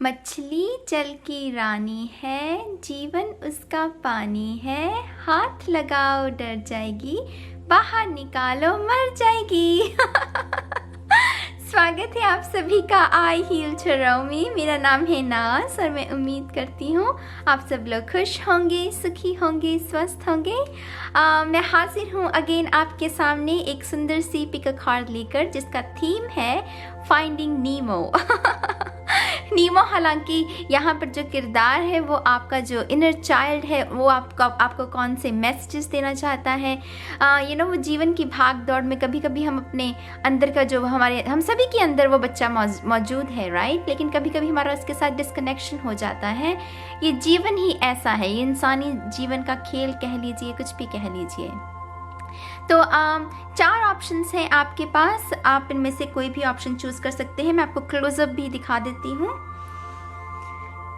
मछली जल की रानी है, जीवन उसका पानी है, हाथ लगाओ डर जाएगी, बाहर निकालो मर जाएगी। स्वागत है आप सभी का आई हील छराओ में। मेरा नाम है नाज और मैं उम्मीद करती हूँ आप सब लोग खुश होंगे, सुखी होंगे, स्वस्थ होंगे। मैं हाजिर हूँ अगेन आपके सामने एक सुंदर सी पिक कार्ड लेकर जिसका थीम है फाइंडिंग नीमो। नीमो हालांकि यहाँ पर जो किरदार है वो आपका जो इनर चाइल्ड है वो आपको कौन से मैसेजेस देना चाहता है। वो जीवन की भाग दौड़ में कभी कभी हम अपने अंदर का जो हम सभी के अंदर वो बच्चा मौजूद है, राइट, लेकिन कभी कभी हमारा उसके साथ डिस्कनेक्शन हो जाता है। ये जीवन ही ऐसा है, ये इंसानी जीवन का खेल कह लीजिए, कुछ भी कह लीजिए। तो 4 ऑप्शंस हैं आपके पास, आप इनमें से कोई भी ऑप्शन चूज कर सकते हैं। मैं आपको क्लोजअप भी दिखा देती हूँ।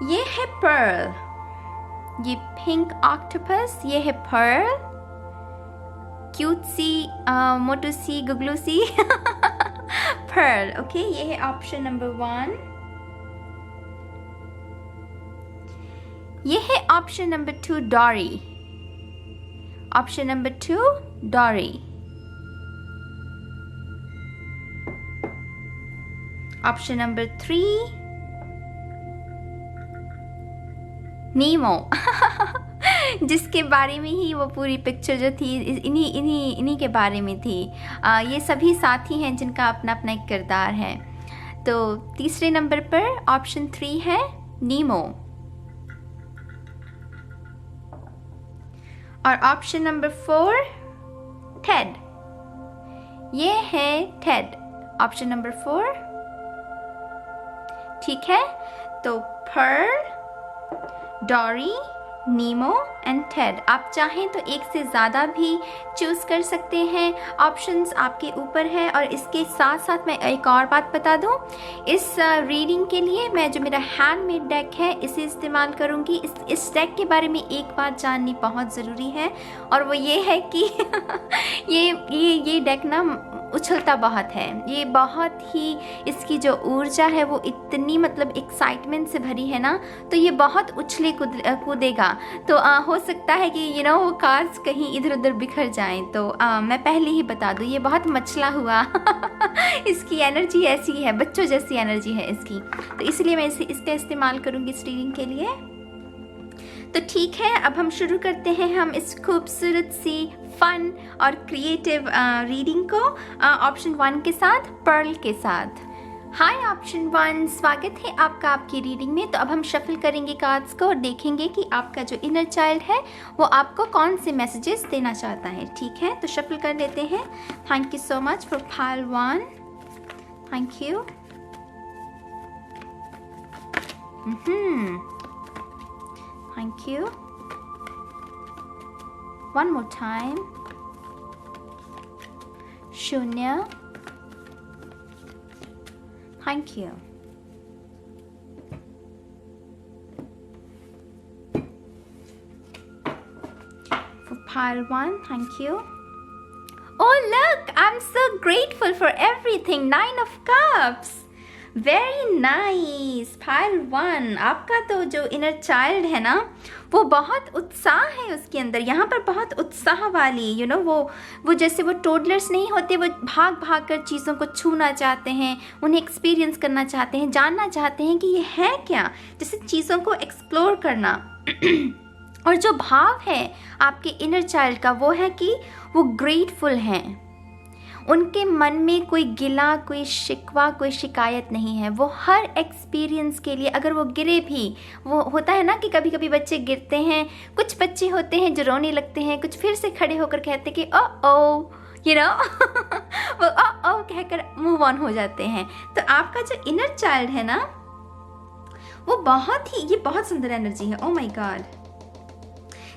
ये है पर्ल, ये पिंक ऑक्टोपस, ये है पर्ल, क्यूट सी मोटू सी गुगलू सी पर्ल। ओके, ये है ऑप्शन नंबर 1। ये है option number 2 Dory, option number 2 Dory, option number 3 Nemo. जिसके बारे में ही वो पूरी पिक्चर जो थी इन्हीं के बारे में थी। ये सभी साथी हैं जिनका अपना अपना एक किरदार है। तो तीसरे नंबर पर ऑप्शन 3 है नीमो और ऑप्शन नंबर 4 टेड। ये है टेड, ऑप्शन नंबर 4। ठीक है, तो pearl, Dory, Nemo and Ted. आप चाहें तो एक से ज़्यादा भी चूज कर सकते हैं, ऑप्शंस आपके ऊपर है। और इसके साथ साथ मैं एक और बात बता दूं, इस रीडिंग के लिए मैं जो मेरा हैंडमेड डेक है इसे इस्तेमाल करूंगी। इस डेक के बारे में एक बात जाननी बहुत ज़रूरी है और वो ये है कि ये डेक ना उछलता बहुत है। ये बहुत ही, इसकी जो ऊर्जा है वो इतनी मतलब एक्साइटमेंट से भरी है ना, तो ये बहुत उछले कूदेगा। तो हो सकता है कि वो कार्ड्स कहीं इधर उधर बिखर जाएं। तो मैं पहले ही बता दूं, ये बहुत मचला हुआ इसकी एनर्जी ऐसी है, बच्चों जैसी एनर्जी है इसकी, तो इसलिए मैं इसका इस्तेमाल करूंगी इस रीडिंग के लिए। तो ठीक है, अब हम शुरू करते हैं हम इस खूबसूरत सी फन और क्रिएटिव रीडिंग को ऑप्शन 1 के साथ, पर्ल के साथ। हाय ऑप्शन 1, स्वागत है आपका आपकी रीडिंग में। तो अब हम शफल करेंगे कार्ड्स को और देखेंगे कि आपका जो इनर चाइल्ड है वो आपको कौन से मैसेजेस देना चाहता है। ठीक है, तो शफल कर लेते हैं। Thank you so much for pile 1, thank you. Thank you. One more time. Shunya. Thank you. For pile 1, thank you. Oh look, I'm so grateful for everything. 9 of Cups. Very nice. Pile 1, आपका तो जो inner child है ना वो बहुत उत्साह है उसके अंदर, यहाँ पर बहुत उत्साह वाली वो जैसे वो टोडलर्स नहीं होते, वो भाग भाग कर चीज़ों को छूना चाहते हैं, उन्हें एक्सपीरियंस करना चाहते हैं, जानना चाहते हैं कि ये है क्या, जैसे चीज़ों को एक्सप्लोर करना। और जो भाव है आपके इनर चाइल्ड का वो है कि वो ग्रेटफुल हैं। उनके मन में कोई गिला, कोई शिकवा, कोई शिकायत नहीं है। वो हर एक्सपीरियंस के लिए, अगर वो गिरे भी, वो होता है ना कि कभी कभी बच्चे गिरते हैं, कुछ बच्चे होते हैं जो रोने लगते हैं, कुछ फिर से खड़े होकर कहते हैं कि ओ वो ओ कहकर मूव ऑन हो जाते हैं। तो आपका जो इनर चाइल्ड है ना वो ये बहुत सुंदर एनर्जी है। ओ माय गॉड,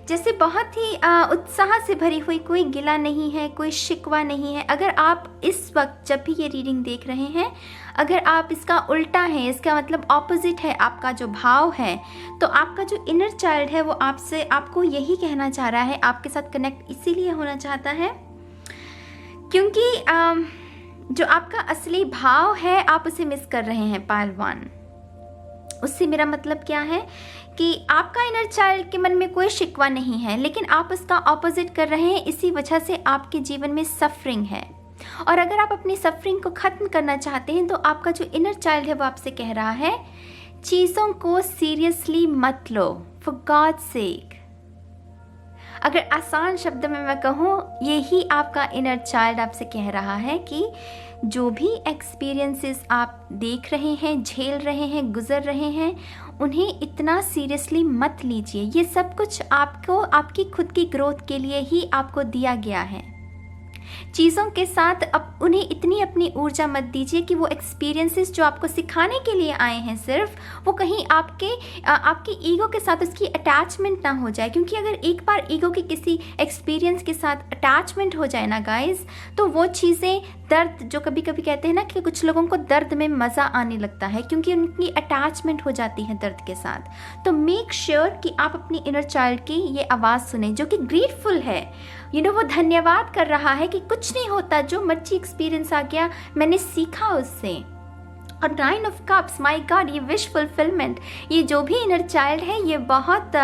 जैसे बहुत ही उत्साह से भरी हुई, कोई गिला नहीं है, कोई शिकवा नहीं है। अगर आप इस वक्त जब भी ये रीडिंग देख रहे हैं, अगर आप इसका उल्टा है, इसका मतलब ऑपोजिट है आपका जो भाव है, तो आपका जो इनर चाइल्ड है वो आपको यही कहना चाह रहा है, आपके साथ कनेक्ट इसीलिए होना चाहता है क्योंकि जो आपका असली भाव है आप उसे मिस कर रहे हैं। पाइल 1, उससे मेरा मतलब क्या है कि आपका इनर चाइल्ड के मन में कोई शिकवा नहीं है, लेकिन आप उसका ऑपोजिट कर रहे हैं, इसी वजह से आपके जीवन में सफरिंग है। और अगर आप अपनी सफरिंग को ख़त्म करना चाहते हैं तो आपका जो इनर चाइल्ड है वो आपसे कह रहा है चीज़ों को सीरियसली मत लो, फॉर गॉड सेक। अगर आसान शब्द में मैं कहूँ, यही आपका इनर चाइल्ड आपसे कह रहा है कि जो भी एक्सपीरियंसेस आप देख रहे हैं, झेल रहे हैं, गुजर रहे हैं, उन्हें इतना सीरियसली मत लीजिए। ये सब कुछ आपको आपकी खुद की ग्रोथ के लिए ही आपको दिया गया है। चीज़ों के साथ अब उन्हें इतनी अपनी ऊर्जा मत दीजिए कि वो एक्सपीरियंसेस जो आपको सिखाने के लिए आए हैं सिर्फ, वो कहीं आपके ईगो के साथ उसकी अटैचमेंट ना हो जाए। क्योंकि अगर एक बार ईगो के किसी एक्सपीरियंस के साथ अटैचमेंट हो जाए ना गाइस, तो वो चीज़ें दर्द, जो कभी कभी कहते हैं ना कि कुछ लोगों को दर्द में मज़ा आने लगता है क्योंकि उनकी अटैचमेंट हो जाती है दर्द के साथ। तो मेक श्योर कि आप अपनी इनर चाइल्ड की ये आवाज़ सुने जो कि ग्रेटफुल है, वो धन्यवाद कर रहा है कि कुछ नहीं होता, जो मर्जी एक्सपीरियंस आ गया मैंने सीखा उससे। और 9 ऑफ कप्स, माय गॉड, ये विश फुलफिलमेंट, ये जो भी इनर चाइल्ड है ये बहुत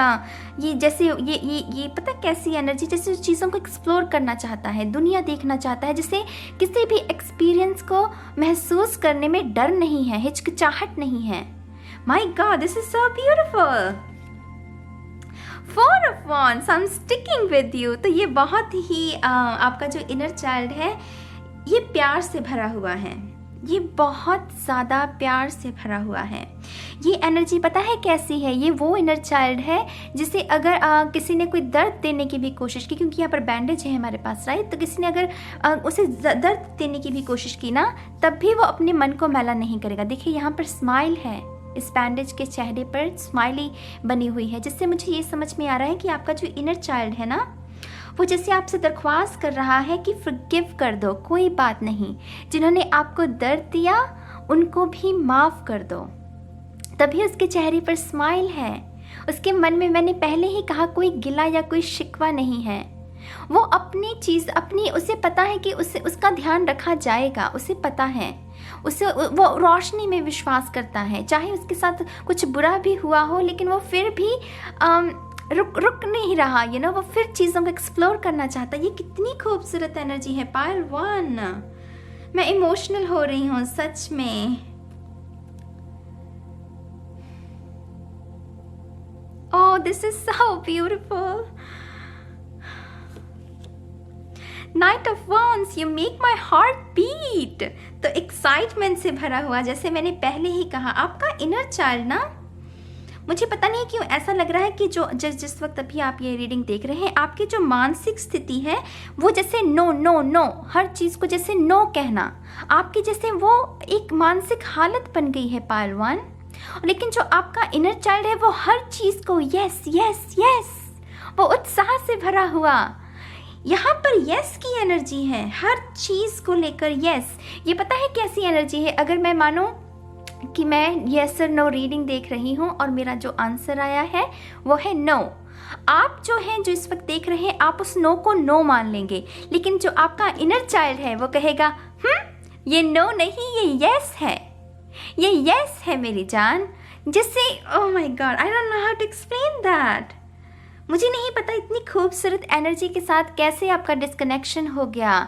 ये जैसे ये पता कैसी एनर्जी, जैसे चीज़ों को एक्सप्लोर करना चाहता है, दुनिया देखना चाहता है, जिसे किसी भी एक्सपीरियंस को महसूस करने में डर नहीं है, हिचकिचाहट नहीं है। My God, this is so beautiful. 4 of Wands, I'm sticking with you। तो ये बहुत ही आपका जो इनर चाइल्ड है ये प्यार से भरा हुआ है, ये बहुत ज़्यादा प्यार से भरा हुआ है। ये एनर्जी पता है कैसी है, ये वो इनर चाइल्ड है जिसे अगर किसी ने कोई दर्द देने की भी कोशिश की, क्योंकि यहाँ पर बैंडेज है हमारे पास, राइट, तो किसी ने अगर उसे दर्द देने की भी कोशिश की ना, तब भी वो अपने मन को मैला नहीं करेगा। देखिए यहाँ पर स्माइल है, इस बैंडेज के चेहरे पर स्माइली बनी हुई है, जिससे मुझे ये समझ में आ रहा है कि आपका जो इनर चाइल्ड है ना, वो जैसे आपसे दरख्वास्त कर रहा है कि फॉरगिव कर दो, कोई बात नहीं, जिन्होंने आपको दर्द दिया उनको भी माफ़ कर दो। तभी उसके चेहरे पर स्माइल है, उसके मन में, मैंने पहले ही कहा, कोई गिला या कोई शिकवा नहीं है। वो अपनी चीज़ उसे पता है कि उसका ध्यान रखा जाएगा, उसे पता है, वो रोशनी में विश्वास करता है। चाहे उसके साथ कुछ बुरा भी हुआ हो, लेकिन वो फिर भी रुक नहीं रहा, वो फिर चीज़ों को एक्सप्लोर करना चाहता है। ये कितनी खूबसूरत एनर्जी है पायल 1। मैं इमोशनल हो रही हूँ सच में। Oh, this is so beautiful. Knight of wands, you make my heart beat. तो एक्साइटमेंट से भरा हुआ, जैसे मैंने पहले ही कहा, आपका इनर चाइल्ड ना, मुझे पता नहीं क्यों ऐसा लग रहा है कि जिस वक्त अभी आप ये रीडिंग देख रहे हैं, आपकी जो मानसिक स्थिति है वो जैसे नो नो नो, हर चीज़ को जैसे नो कहना, आपकी जैसे वो एक मानसिक हालत बन गई है पायल 1। लेकिन जो आपका इनर चाइल्ड है वो हर चीज़ को यस यस यस, वो उत्साह से भरा हुआ। यहाँ पर यस की एनर्जी है, हर चीज़ को लेकर यस। ये पता है कैसी एनर्जी है, अगर मैं मानो कि मैं यस और नो रीडिंग देख रही हूँ और मेरा जो आंसर आया है वो है नो, आप जो इस वक्त देख रहे हैं, आप उस नो को नो मान लेंगे। लेकिन जो आपका इनर चाइल्ड है वो कहेगा ये नो नहीं, ये यस है, ये यस है मेरी जान। जिससे oh my God, I don't know how to explain that. मुझे नहीं पता इतनी खूबसूरत एनर्जी के साथ कैसे आपका डिस्कनेक्शन हो गया।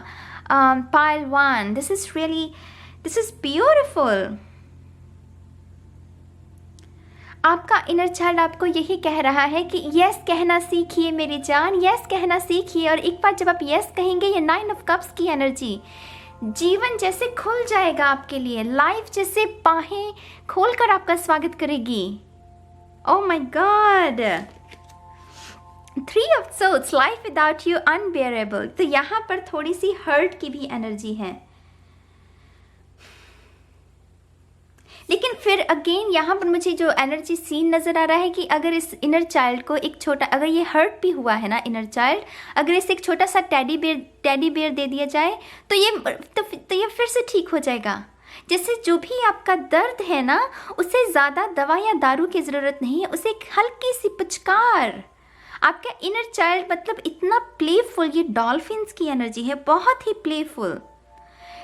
पायल 1, दिस इज ब्यूटिफुल। आपका इनर चाइल्ड आपको यही कह रहा है कि यस कहना सीखिए मेरी जान, यस कहना सीखिए। और एक बार जब आप यस कहेंगे, ये 9 ऑफ कप्स की एनर्जी, जीवन जैसे खुल जाएगा आपके लिए, लाइफ जैसे बाहें खोलकर आपका स्वागत करेगी। Oh my god, 3 of Swords, life without you unbearable. तो यहाँ पर थोड़ी सी हर्ट की भी एनर्जी है, लेकिन फिर अगेन यहाँ पर मुझे जो एनर्जी सीन नज़र आ रहा है कि अगर इस इनर चाइल्ड को एक छोटा, अगर ये हर्ट भी हुआ है ना इनर चाइल्ड, अगर इसे एक छोटा सा टेडी बियर दे दिया जाए तो ये फिर से ठीक हो जाएगा। जैसे जो भी आपका दर्द है ना, उसे ज़्यादा दवा या दारू की ज़रूरत नहीं है, उसे एक हल्की सी पुचकार। आपका इनर चाइल्ड मतलब इतना प्लेफुल, ये डॉल्फिन्स की एनर्जी है, बहुत ही प्लेफुल।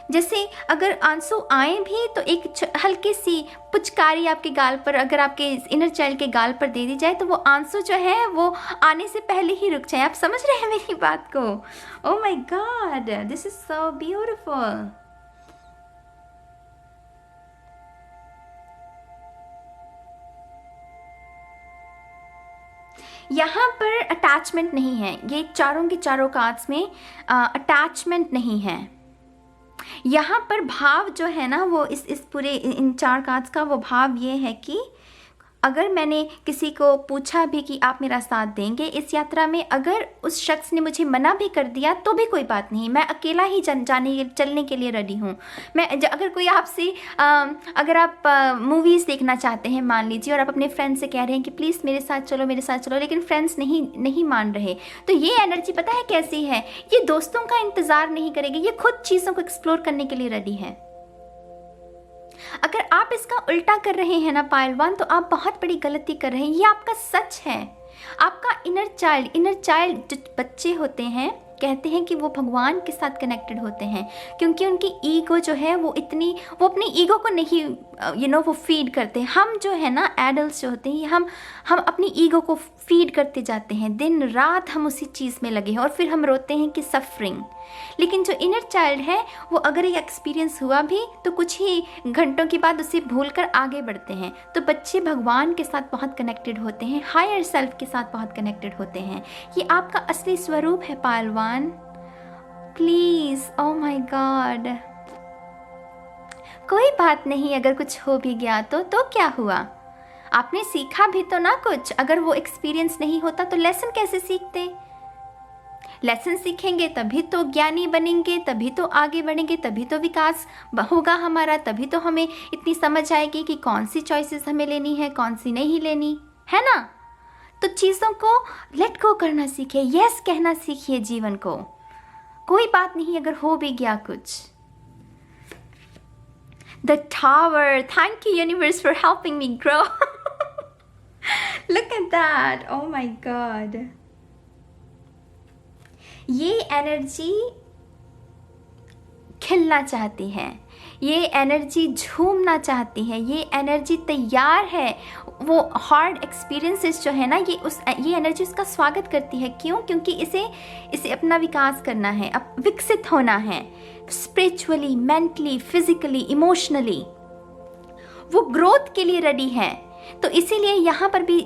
जैसे अगर आंसू आए भी तो एक हल्की सी पुचकारी आपके गाल पर, अगर आपके इनर चाइल्ड के गाल पर दे दी जाए तो वो आंसू जो है वो आने से पहले ही रुक जाए। आप समझ रहे हैं मेरी बात को? ओह my God, this is so beautiful. यहाँ पर अटैचमेंट नहीं है, ये चारों के चारों कार्ड्स में अटैचमेंट नहीं है। यहाँ पर भाव जो है ना वो इस पूरे इन 4 कार्ड्स का वो भाव ये है कि अगर मैंने किसी को पूछा भी कि आप मेरा साथ देंगे इस यात्रा में, अगर उस शख्स ने मुझे मना भी कर दिया तो भी कोई बात नहीं, मैं अकेला ही चलने के लिए रेडी हूँ। मैं अगर कोई आपसे अगर आप मूवीज़ देखना चाहते हैं मान लीजिए, और आप अपने फ्रेंड से कह रहे हैं कि प्लीज़ मेरे साथ चलो, लेकिन फ्रेंड्स नहीं मान रहे, तो ये एनर्जी पता है कैसी है? ये दोस्तों का इंतज़ार नहीं करेगी, ये खुद चीज़ों को एक्सप्लोर करने के लिए रेडी है। अगर आप इसका उल्टा कर रहे हैं ना पायलवान, तो आप बहुत बड़ी गलती कर रहे हैं। ये आपका सच है। आपका इनर चाइल्ड जो बच्चे होते हैं कहते हैं कि वो भगवान के साथ कनेक्टेड होते हैं, क्योंकि उनकी ईगो जो है वो अपनी ईगो को नहीं वो फीड करते। हम जो है ना एडल्ट्स जो होते हैं, हम अपनी ईगो को फीड करते जाते हैं, दिन रात हम उसी चीज़ में लगे हैं, और फिर हम रोते हैं कि सफरिंग। लेकिन जो इनर चाइल्ड है वो अगर ये एक्सपीरियंस हुआ भी तो कुछ ही घंटों के बाद उसे भूलकर आगे बढ़ते हैं। तो बच्चे भगवान के साथ बहुत कनेक्टेड होते हैं, हायर सेल्फ के साथ बहुत कनेक्टेड होते हैं। ये आपका असली स्वरूप है पायलवान। प्लीज, ओह माय गॉड, कोई बात नहीं अगर कुछ हो भी गया तो क्या हुआ? आपने सीखा भी तो ना कुछ। अगर वो एक्सपीरियंस नहीं होता तो लेसन कैसे सीखते? लेसन सीखेंगे तभी तो ज्ञानी बनेंगे, तभी तो आगे बढ़ेंगे, तभी तो विकास होगा हमारा, तभी तो हमें इतनी समझ आएगी कि कौन सी चॉइसेस हमें लेनी है, कौन सी नहीं लेनी है ना। तो चीज़ों को लेट गो करना सीखिए, यस कहना सीखिए जीवन को। कोई बात नहीं अगर हो भी गया कुछ। The tower, thank you universe for helping me grow. Look at that, oh my god. ये एनर्जी खिलना चाहती है, ये एनर्जी झूमना चाहती है, ये एनर्जी तैयार है। वो हार्ड एक्सपीरियंसेस जो है ना, ये एनर्जी उसका स्वागत करती है। क्यों? क्योंकि इसे अपना विकास करना है, विकसित होना है, स्पिरिचुअली, मेंटली, फिजिकली, इमोशनली। वो ग्रोथ के लिए रेडी है। तो इसीलिए यहाँ पर भी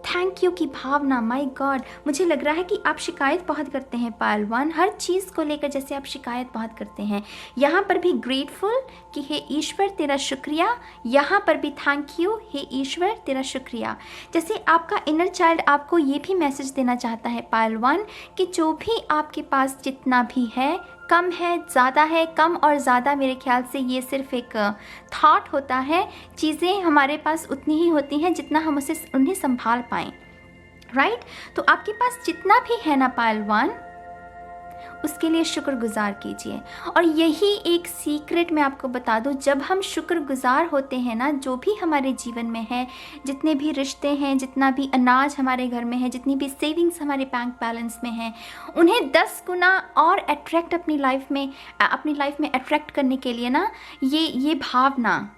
थैंक यू की भावना। माय गॉड, मुझे लग रहा है कि आप शिकायत बहुत करते हैं पायलवान, हर चीज़ को लेकर जैसे आप शिकायत बहुत करते हैं। यहाँ पर भी ग्रेटफुल कि हे ईश्वर तेरा शुक्रिया, यहाँ पर भी थैंक यू हे ईश्वर तेरा शुक्रिया। जैसे आपका इनर चाइल्ड आपको ये भी मैसेज देना चाहता है पायलवान कि जो भी आपके पास जितना भी है, कम है, ज़्यादा है, कम और ज़्यादा मेरे ख्याल से ये सिर्फ एक थॉट होता है। चीज़ें हमारे पास उतनी ही होती हैं जितना हम उन्हें संभाल पाएँ, राइट? तो आपके पास जितना भी है ना पायलवान, उसके लिए शुक्रगुजार कीजिए। और यही एक सीक्रेट मैं आपको बता दूं, जब हम शुक्रगुजार होते हैं ना, जो भी हमारे जीवन में है, जितने भी रिश्ते हैं, जितना भी अनाज हमारे घर में है, जितनी भी सेविंग्स हमारे बैंक बैलेंस में है, उन्हें 10 गुना और अट्रैक्ट अपनी लाइफ में अट्रैक्ट करने के लिए ना, ये भावना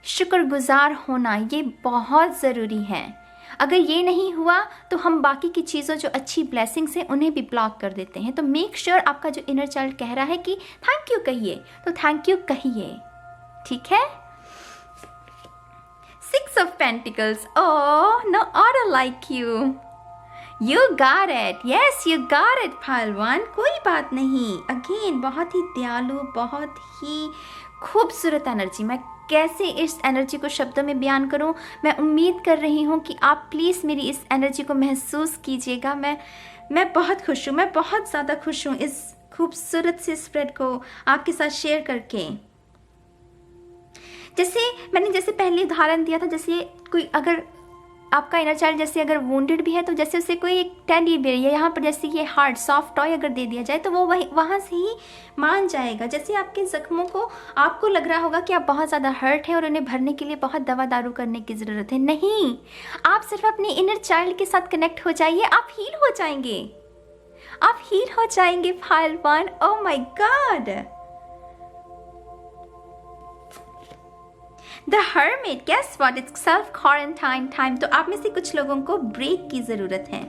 शुक्रगुजार होना ये बहुत ज़रूरी है। अगर ये नहीं हुआ तो हम बाकी की चीज़ों जो अच्छी ब्लेसिंग्स हैं उन्हें भी ब्लॉक कर देते हैं। तो मेक श्योर आपका जो इनर चाइल्ड कह रहा है कि थैंक यू कहिए, तो थैंक यू कहिए, ठीक है? 6 of Pentacles, oh no order like you, you got it, yes you got it पहलवान, कोई बात नहीं। अगेन बहुत ही दयालु, बहुत ही खूबसूरत एनर्जी। मैं कैसे इस एनर्जी को शब्दों में बयान करूं? मैं उम्मीद कर रही हूं कि आप प्लीज़ मेरी इस एनर्जी को महसूस कीजिएगा। मैं बहुत खुश हूं, मैं बहुत ज़्यादा खुश हूं इस खूबसूरत से स्प्रेड को आपके साथ शेयर करके। जैसे पहले उदाहरण दिया था, जैसे कोई अगर आपका इनर चाइल्ड जैसे अगर वुंडेड भी है तो जैसे उसे कोई एक टेडी बेयर या यहाँ पर जैसे ये हार्ड सॉफ्ट टॉय अगर दे दिया जाए तो वो वहाँ से ही मान जाएगा। जैसे आपके ज़ख्मों को आपको लग रहा होगा कि आप बहुत ज़्यादा हर्ट है और उन्हें भरने के लिए बहुत दवा दारू करने की ज़रूरत है, नहीं, आप सिर्फ अपने इनर चाइल्ड के साथ कनेक्ट हो जाइए, आप हील हो जाएंगे, आप हील हो जाएंगे पहलवान। Oh my God, the hermit, guess what, it's self quarantine time. तो आप में से कुछ लोगों को ब्रेक की ज़रूरत है।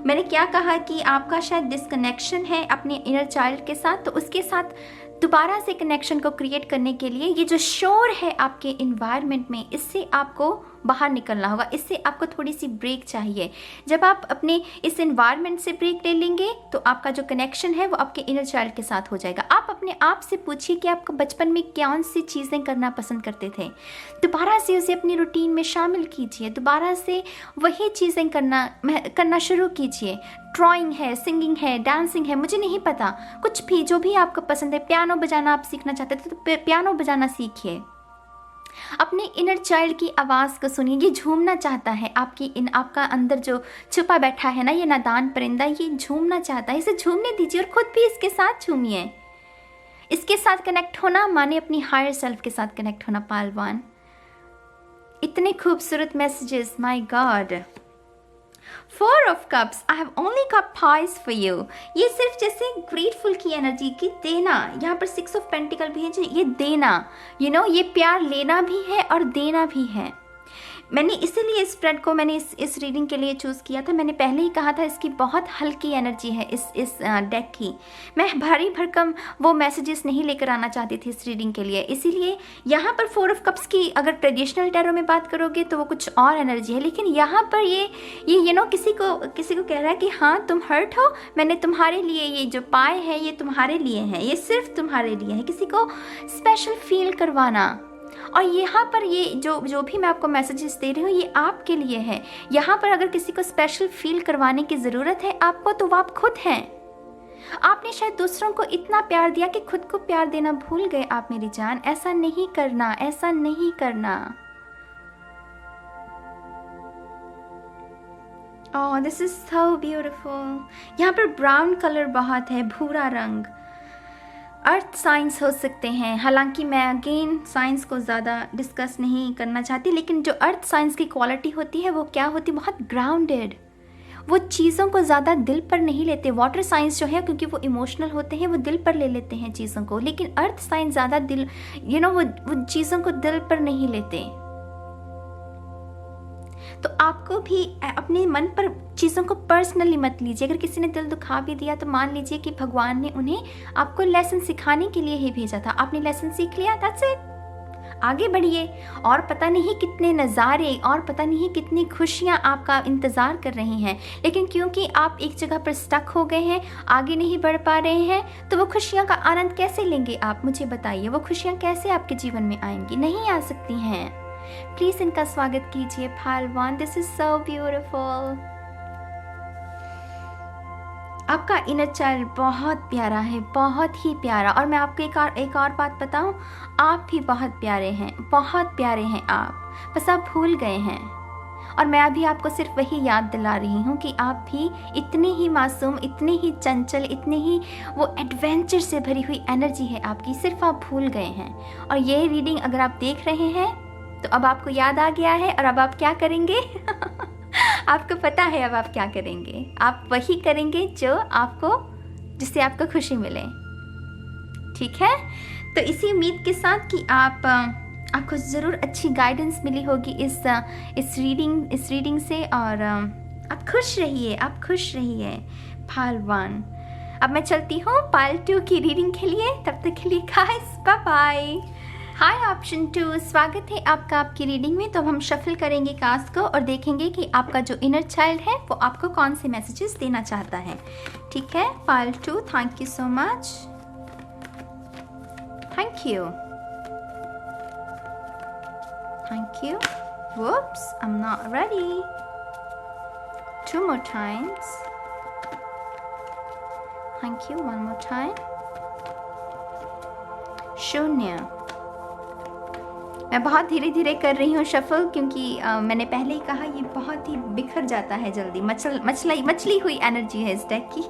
मैंने क्या कहा कि आपका शायद डिस्कनेक्शन है अपने इनर चाइल्ड के साथ, तो उसके साथ दोबारा से कनेक्शन को क्रिएट करने के लिए ये जो शोर है आपके इन्वायरमेंट में, इससे आपको बाहर निकलना होगा, इससे आपको थोड़ी सी ब्रेक चाहिए। जब आप अपने इस इन्वायरमेंट से ब्रेक ले लेंगे तो आपका जो कनेक्शन है वो आपके इनर चाइल्ड के साथ हो जाएगा। आप अपने आप से पूछिए कि आपको बचपन में कौन सी चीज़ें करना पसंद करते थे, दोबारा से उसे अपनी रूटीन में शामिल कीजिए, दोबारा से वही चीज़ें करना शुरू कीजिए। ड्राइंग है, सिंगिंग है, डांसिंग है, मुझे नहीं पता, कुछ भी जो भी आपको पसंद है। पियानो बजाना आप सीखना चाहते थे तो पियानो बजाना सीखिए। अपने इनर चाइल्ड की आवाज़ को सुनिए, ये झूमना चाहता है। आपका अंदर जो छुपा बैठा है ना, ये नादान परिंदा, ये झूमना चाहता है, इसे झूमने दीजिए और खुद भी इसके साथ झूमिए। इसके साथ कनेक्ट होना माने अपनी हायर सेल्फ के साथ कनेक्ट होना। पहलवान, इतने खूबसूरत messages, my God. 4 of Cups, I have only got pies for you। ये सिर्फ जैसे ग्रेटफुल की एनर्जी की देना। यहाँ पर 6 of Pentacle भी है, ये देना, ये प्यार लेना भी है और देना भी है। मैंने इसीलिए इस स्प्रेड को मैंने इस रीडिंग के लिए चूज़ किया था। मैंने पहले ही कहा था इसकी बहुत हल्की एनर्जी है इस डेक की। मैं भारी भरकम वो मैसेजेस नहीं लेकर आना चाहती थी इस रीडिंग के लिए, इसीलिए यहाँ पर 4 of Cups की अगर ट्रेडिशनल टैरो में बात करोगे तो वो कुछ और एनर्जी है, लेकिन यहाँ पर ये किसी को कह रहा है कि हाँ तुम हर्ट हो, मैंने तुम्हारे लिए ये जो पाए है ये तुम्हारे लिए है, ये सिर्फ तुम्हारे लिए है, किसी को स्पेशल फील करवाना। और यहाँ पर ये जो भी मैं आपको मैसेजेस दे रही हूँ ये आपके लिए है। यहाँ पर अगर किसी को स्पेशल फील करवाने की ज़रूरत है आपको, तो वो आप खुद हैं। आपने शायद दूसरों को इतना प्यार दिया कि खुद को प्यार देना भूल गए आप मेरी जान। ऐसा नहीं करना, ऐसा नहीं करना। ओह, दिस इज सो ब्यूटीफुल। यहाँ पर ब्राउन कलर बहुत है, भूरा रंग। अर्थ साइंस हो सकते हैं, हालांकि मैं अगेन साइंस को ज़्यादा डिस्कस नहीं करना चाहती, लेकिन जो अर्थ साइंस की क्वालिटी होती है वो क्या होती है, बहुत ग्राउंडेड। वो चीज़ों को ज़्यादा दिल पर नहीं लेते। वाटर साइंस जो है, क्योंकि वो इमोशनल होते हैं, वो दिल पर ले लेते हैं चीज़ों को, लेकिन अर्थ साइंस ज़्यादा दिल वो चीज़ों को दिल पर नहीं लेते। तो आपको भी अपने मन पर चीज़ों को पर्सनली मत लीजिए। अगर किसी ने दिल दुखा भी दिया तो मान लीजिए कि भगवान ने उन्हें आपको लेसन सिखाने के लिए ही भेजा था। आपने लेसन सीख लिया, दैट्स इट। आगे बढ़िए। और पता नहीं कितने नज़ारे और पता नहीं कितनी खुशियाँ आपका इंतज़ार कर रही हैं, लेकिन क्योंकि आप एक जगह पर स्टक हो गए हैं, आगे नहीं बढ़ पा रहे हैं, तो वो खुशियाँ का आनंद कैसे लेंगे आप? मुझे बताइए, वो खुशियाँ कैसे आपके जीवन में आएंगी? नहीं आ सकती हैं। प्लीज इनका स्वागत कीजिए। पहलवान, दिस इज सो ब्यूटीफुल। आपका इनर चाइल्ड बहुत प्यारा है, बहुत ही प्यारा। और मैं आपको एक और बात बताऊं, आप भी बहुत प्यारे हैं, बहुत प्यारे हैं आप, बस आप भूल गए हैं। और मैं अभी आपको सिर्फ वही याद दिला रही हूँ कि आप भी इतने ही मासूम, इतने ही चंचल, इतने ही वो एडवेंचर से भरी हुई एनर्जी है आपकी, सिर्फ आप भूल गए हैं। और ये रीडिंग अगर आप देख रहे हैं तो अब आपको याद आ गया है, और अब आप क्या करेंगे? आपको पता है अब आप क्या करेंगे। आप वही करेंगे जिससे आपको खुशी मिले। ठीक है, तो इसी उम्मीद के साथ कि आपको ज़रूर अच्छी गाइडेंस मिली होगी इस रीडिंग से, और आप खुश रहिए पहलवान। अब मैं चलती हूँ पाइल 2 की रीडिंग के लिए। तब तक के लिए गाइस, बाय बाय। हाय ऑप्शन 2, स्वागत है आपका आपकी रीडिंग में। तो हम शफल करेंगे कार्ड्स को और देखेंगे कि आपका जो इनर चाइल्ड है वो आपको कौन से मैसेजेस देना चाहता है। ठीक है, pile 2, thank you so much, thank you. Whoops, I'm not ready. 2 more times. Thank you, 1 more time. शून्य। मैं बहुत धीरे धीरे कर रही हूँ शफल, क्योंकि मैंने पहले ही कहा ये बहुत ही बिखर जाता है जल्दी। मछली हुई एनर्जी है इस डेक की।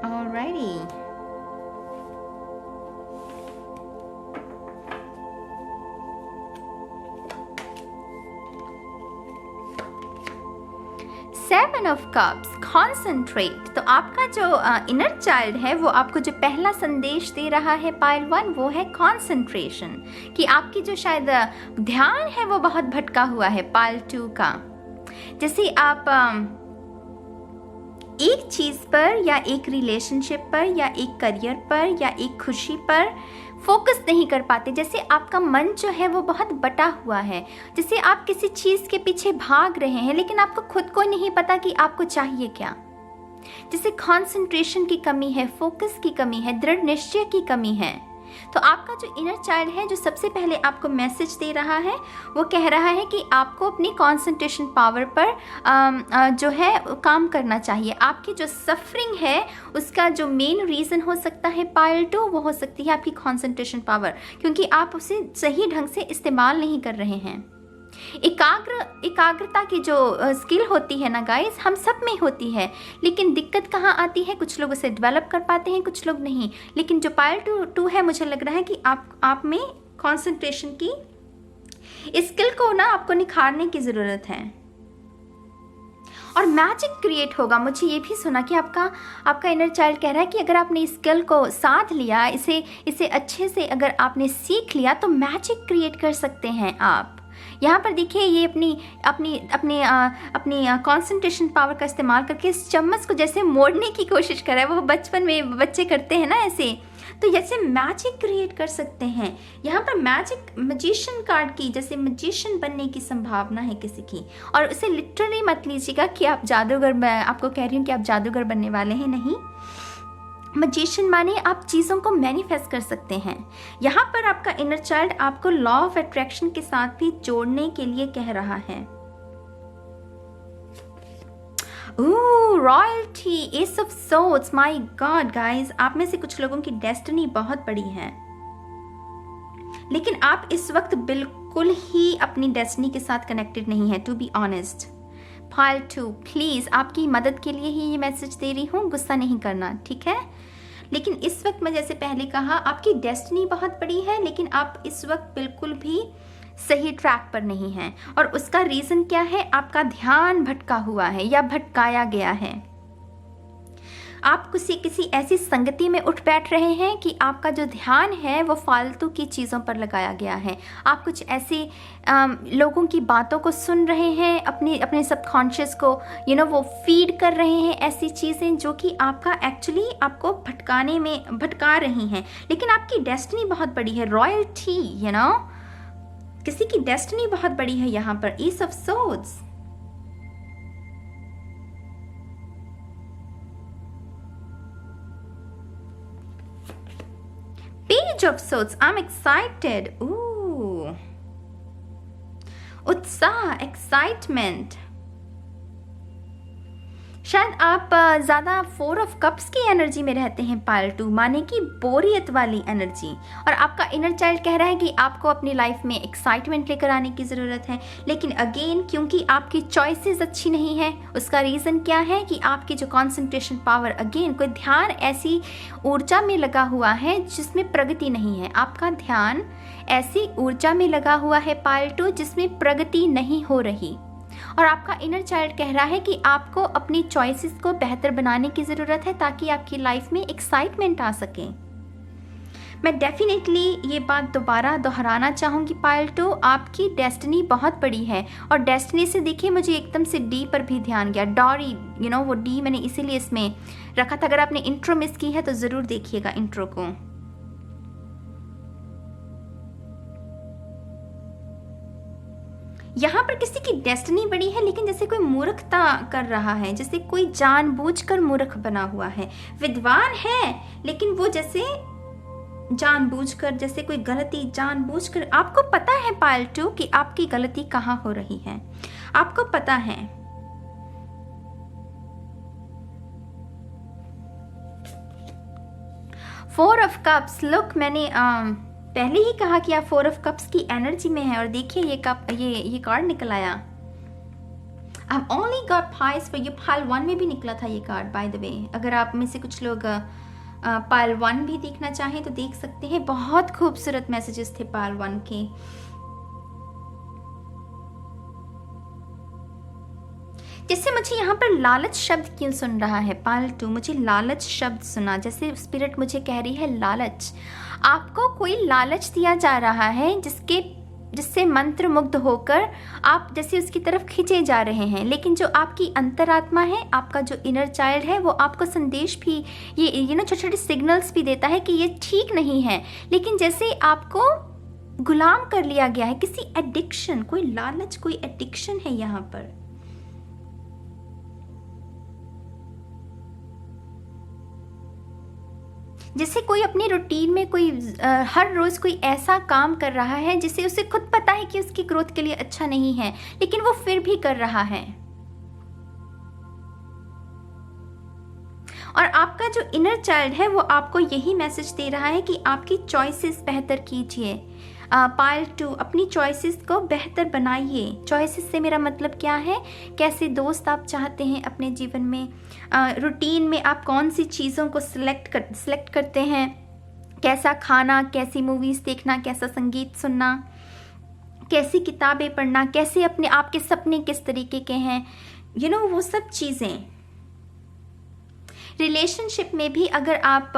Alrighty. 7 of cups, concentrate. तो आपका जो इनर चाइल्ड है वो आपको जो पहला संदेश दे रहा है पाइल 1, वो है कॉन्सेंट्रेशन, कि आपकी जो शायद ध्यान है वो बहुत भटका हुआ है पाइल 2 का। जैसे आप एक चीज पर या एक रिलेशनशिप पर या एक करियर पर या एक खुशी पर फोकस नहीं कर पाते, जैसे आपका मन जो है वो बहुत बटा हुआ है, जैसे आप किसी चीज़ के पीछे भाग रहे हैं लेकिन आपको खुद को नहीं पता कि आपको चाहिए क्या। जैसे कंसंट्रेशन की कमी है, फोकस की कमी है, दृढ़ निश्चय की कमी है। तो आपका जो इनर चाइल्ड है जो सबसे पहले आपको मैसेज दे रहा है वो कह रहा है कि आपको अपनी कंसंट्रेशन पावर पर जो है काम करना चाहिए। आपकी जो सफरिंग है उसका जो मेन रीज़न हो सकता है पाइल 2, वो हो सकती है आपकी कंसंट्रेशन पावर, क्योंकि आप उसे सही ढंग से इस्तेमाल नहीं कर रहे हैं। एकाग्रता की जो स्किल होती है ना गाइस, हम सब में होती है, लेकिन दिक्कत कहाँ आती है, कुछ लोग उसे डेवलप कर पाते हैं, कुछ लोग नहीं। लेकिन जो पाइल 2 है, मुझे लग रहा है कि आप में कंसंट्रेशन की स्किल को ना आपको निखारने की ज़रूरत है और मैजिक क्रिएट होगा। मुझे ये भी सुना कि आपका इनर चाइल्ड कह रहा है कि अगर आपने इस स्किल को साध लिया, इसे अच्छे से अगर आपने सीख लिया तो मैजिक क्रिएट कर सकते हैं आप। यहाँ पर देखिए ये अपनी कंसंट्रेशन पावर का इस्तेमाल करके इस चम्मच को जैसे मोड़ने की कोशिश कर रहा है, वो बचपन में बच्चे करते हैं ना ऐसे, तो जैसे मैजिक क्रिएट कर सकते हैं। यहाँ पर मैजिशियन कार्ड की, जैसे मैजिशियन बनने की संभावना है किसी की, और उसे लिटरली मत लीजिएगा कि आप जादूगर, मैं आपको कह रही हूँ कि आप जादूगर बनने वाले हैं, नहीं। मैजिशियन माने आप चीज़ों को मैनिफेस्ट कर सकते हैं। यहाँ पर आपका इनर चाइल्ड आपको लॉ ऑफ अट्रैक्शन के साथ भी जोड़ने के लिए कह रहा है। Royalty, S of swords, my God guys, आप में से कुछ लोगों की डेस्टिनी बहुत बड़ी है, लेकिन आप इस वक्त बिल्कुल ही अपनी डेस्टिनी के साथ कनेक्टेड नहीं है, to be honest. Pile 2, please आपकी मदद के लिए ही ये मैसेज दे रही हूँ, गुस्सा नहीं करना, ठीक है। लेकिन इस वक्त मैं जैसे पहले कहा, आपकी डेस्टिनी बहुत बड़ी है, लेकिन आप इस वक्त बिल्कुल भी सही ट्रैक पर नहीं हैं। और उसका रीज़न क्या है? आपका ध्यान भटका हुआ है या भटकाया गया है। आप किसी ऐसी संगति में उठ बैठ रहे हैं कि आपका जो ध्यान है वो फालतू की चीज़ों पर लगाया गया है। आप कुछ ऐसे लोगों की बातों को सुन रहे हैं, अपने सबकॉन्शियस को वो फीड कर रहे हैं ऐसी चीज़ें जो कि आपका एक्चुअली आपको भटका रही हैं। लेकिन आपकी डेस्टिनी बहुत बड़ी है, रॉयल्टी, किसी की डेस्टिनी बहुत बड़ी है। यहाँ पर S of swords, page of swords, I am excited, उत्साह, एक्साइटमेंट। शायद आप ज़्यादा 4 ऑफ कप्स की एनर्जी में रहते हैं पाइल 2, माने कि बोरियत वाली एनर्जी। और आपका इनर चाइल्ड कह रहा है कि आपको अपनी लाइफ में एक्साइटमेंट लेकर आने की ज़रूरत है। लेकिन अगेन, क्योंकि आपकी चॉइसेस अच्छी नहीं है, उसका रीज़न क्या है कि आपकी जो कंसंट्रेशन पावर, अगेन कोई ध्यान ऐसी ऊर्जा में लगा हुआ है जिसमें प्रगति नहीं है। आपका ध्यान ऐसी ऊर्जा में लगा हुआ है पाइल 2 जिसमें प्रगति नहीं हो रही। और आपका इनर चाइल्ड कह रहा है कि आपको अपनी चॉइसेस को बेहतर बनाने की ज़रूरत है ताकि आपकी लाइफ में एक्साइटमेंट आ सके। मैं डेफिनेटली ये बात दोबारा दोहराना चाहूँगी पाइल 2, आपकी डेस्टिनी बहुत बड़ी है। और डेस्टिनी से देखिए, मुझे एकदम से डी पर भी ध्यान गया, डॉरी, वो डी मैंने इसीलिए इसमें रखा था। अगर आपने इंट्रो मिस की है तो ज़रूर देखिएगा इंट्रो को। यहाँ पर किसी की डेस्टिनी बड़ी है, लेकिन जैसे कोई मूर्खता कर रहा है, जैसे कोई जानबूझकर मूर्ख बना हुआ है। विद्वान है लेकिन वो जैसे जानबूझकर, जैसे कोई गलती जानबूझकर, आपको पता है पाइल 2 कि आपकी गलती कहाँ हो रही है, आपको पता है। फोर ऑफ कप्स, लुक, मैंने पहले ही कहा कि आप 4 ऑफ कप्स की एनर्जी में है। और देखिए ये कार्ड निकल आया। I've only got pies for you। Pile 1 में भी निकला था ये कार्ड, बाय द वे। अगर आप में से कुछ लोग पाइल 1 भी देखना चाहें तो देख सकते हैं। बहुत खूबसूरत मैसेजेस थे पाइल 1 के। जैसे मुझे यहाँ पर लालच शब्द क्यों सुन रहा है पाल 2, मुझे लालच शब्द सुना, जैसे स्पिरिट मुझे कह रही है लालच। आपको कोई लालच दिया जा रहा है जिससे मंत्र मुग्ध होकर आप जैसे उसकी तरफ खींचे जा रहे हैं, लेकिन जो आपकी अंतरात्मा है, आपका जो इनर चाइल्ड है, वो आपको संदेश भी ये ना छोटे छोटे सिग्नल्स भी देता है कि ये ठीक नहीं है, लेकिन जैसे आपको गुलाम कर लिया गया है किसी एडिक्शन, कोई लालच, कोई एडिक्शन है यहाँ पर। जैसे कोई अपनी रूटीन में कोई हर रोज कोई ऐसा काम कर रहा है जिसे उसे खुद पता है कि उसकी ग्रोथ के लिए अच्छा नहीं है, लेकिन वो फिर भी कर रहा है। और आपका जो इनर चाइल्ड है वो आपको यही मैसेज दे रहा है कि आपकी चॉइसेस बेहतर कीजिए। पाइल 2, अपनी चॉइसेस को बेहतर बनाइए। चॉइसेस से मेरा मतलब क्या है, कैसे दोस्त आप चाहते हैं अपने जीवन में, रूटीन में आप कौन सी चीज़ों को सिलेक्ट करते हैं, कैसा खाना, कैसी मूवीज़ देखना, कैसा संगीत सुनना, कैसी किताबें पढ़ना, कैसे अपने आपके सपने किस तरीके के हैं, वो सब चीज़ें। रिलेशनशिप में भी अगर आप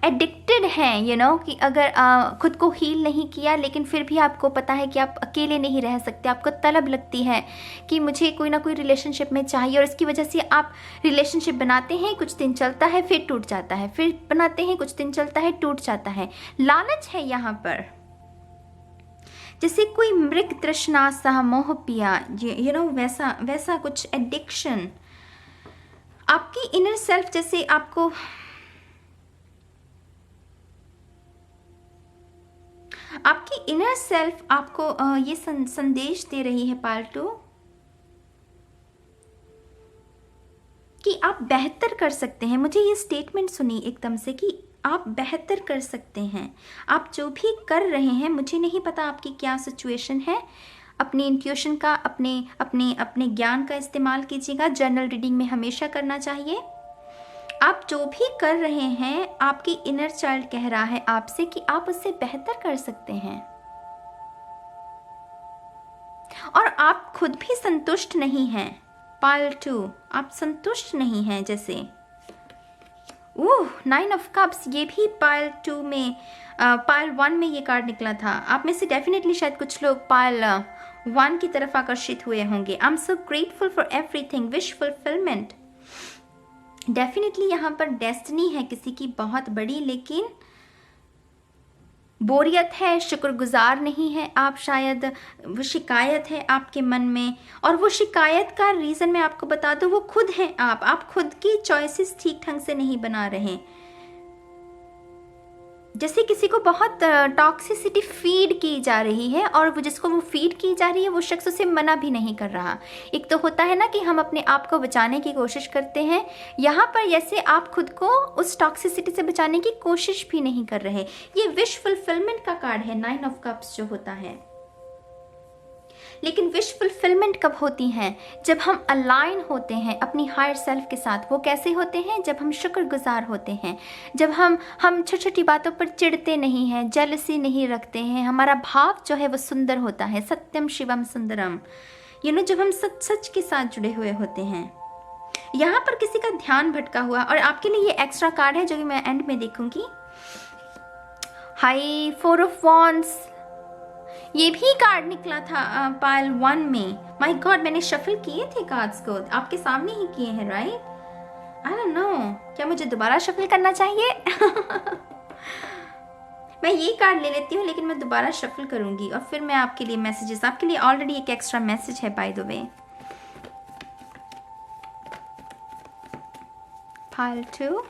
एडिक्टेड हैं, कि अगर खुद को हील नहीं किया, लेकिन फिर भी आपको पता है कि आप अकेले नहीं रह सकते, आपको तलब लगती है कि मुझे कोई ना कोई रिलेशनशिप में चाहिए, और इसकी वजह से आप रिलेशनशिप बनाते हैं, कुछ दिन चलता है फिर टूट जाता है, फिर बनाते हैं, कुछ दिन चलता है टूट जाता है। लालच है यहाँ पर, जैसे कोई मृग तृष्णा सह मोह पिया, वैसा कुछ एडिक्शन। आपकी इनर सेल्फ जैसे आपकी इनर सेल्फ आपको ये संदेश दे रही है पाल 2 कि आप बेहतर कर सकते हैं। मुझे ये स्टेटमेंट सुनी एकदम से कि आप बेहतर कर सकते हैं। आप जो भी कर रहे हैं, मुझे नहीं पता आपकी क्या सिचुएशन है, अपनी इंट्यूशन का, अपने ज्ञान का इस्तेमाल कीजिएगा। जर्नल रीडिंग में हमेशा करना चाहिए। आप जो भी कर रहे हैं, आपकी इनर चाइल्ड कह रहा है आपसे कि आप उससे बेहतर कर सकते हैं, और आप खुद भी संतुष्ट नहीं हैं। पाइल 2, आप संतुष्ट नहीं हैं। जैसे 9 ऑफ कप्स, ये भी पाइल 2 में, पाइल 1 में ये कार्ड निकला था। आप में से डेफिनेटली शायद कुछ लोग पाइल 1 की तरफ आकर्षित हुए होंगे। I am so grateful for everything, wish fulfilment. Definitely यहाँ पर डेस्टिनी है किसी की बहुत बड़ी, लेकिन बोरियत है, शुक्रगुजार नहीं है आप, शायद वो शिकायत है आपके मन में, और वो शिकायत का रीज़न मैं आपको बता दूँ, वो खुद हैं आप खुद की चॉइसेस ठीक ढंग से नहीं बना रहे। जैसे किसी को बहुत टॉक्सिसिटी फीड की जा रही है, और वो जिसको वो फीड की जा रही है वो शख्स उसे मना भी नहीं कर रहा। एक तो होता है ना कि हम अपने आप को बचाने की कोशिश करते हैं, यहाँ पर जैसे आप खुद को उस टॉक्सिसिटी से बचाने की कोशिश भी नहीं कर रहे। ये विश फुलफिलमेंट का कार्ड है, 9 ऑफ कप्स जो होता है। लेकिन विश फुलफिलमेंट कब होती हैं? जब हम अलाइन होते हैं अपनी हायर सेल्फ के साथ। वो कैसे होते हैं? जब हम शुक्रगुजार होते हैं, जब हम छोटी छोटी बातों पर चिढ़ते नहीं हैं, जेलसी नहीं रखते हैं, हमारा भाव जो है वो सुंदर होता है, सत्यम शिवम सुंदरम। जब हम सच के साथ जुड़े हुए होते हैं। यहाँ पर किसी का ध्यान भटका हुआ, और आपके लिए ये एक्स्ट्रा कार्ड है जो कि मैं एंड में देखूंगी। हाई 4 ऑफ वॉन्ड्स, ये भी कार्ड निकला था पाइल 1 में। माय गॉड, मैंने शफल किए थे कार्ड्स को, आपके सामने ही किए हैं, राइट? आई डोंट नो, क्या मुझे दोबारा शफल करना चाहिए? मैं ये कार्ड ले लेती हूँ, लेकिन मैं दोबारा शफल करूंगी और फिर मैं आपके लिए मैसेजेस, आपके लिए ऑलरेडी एक एक्स्ट्रा मैसेज है बाय द वे। पाइल 2,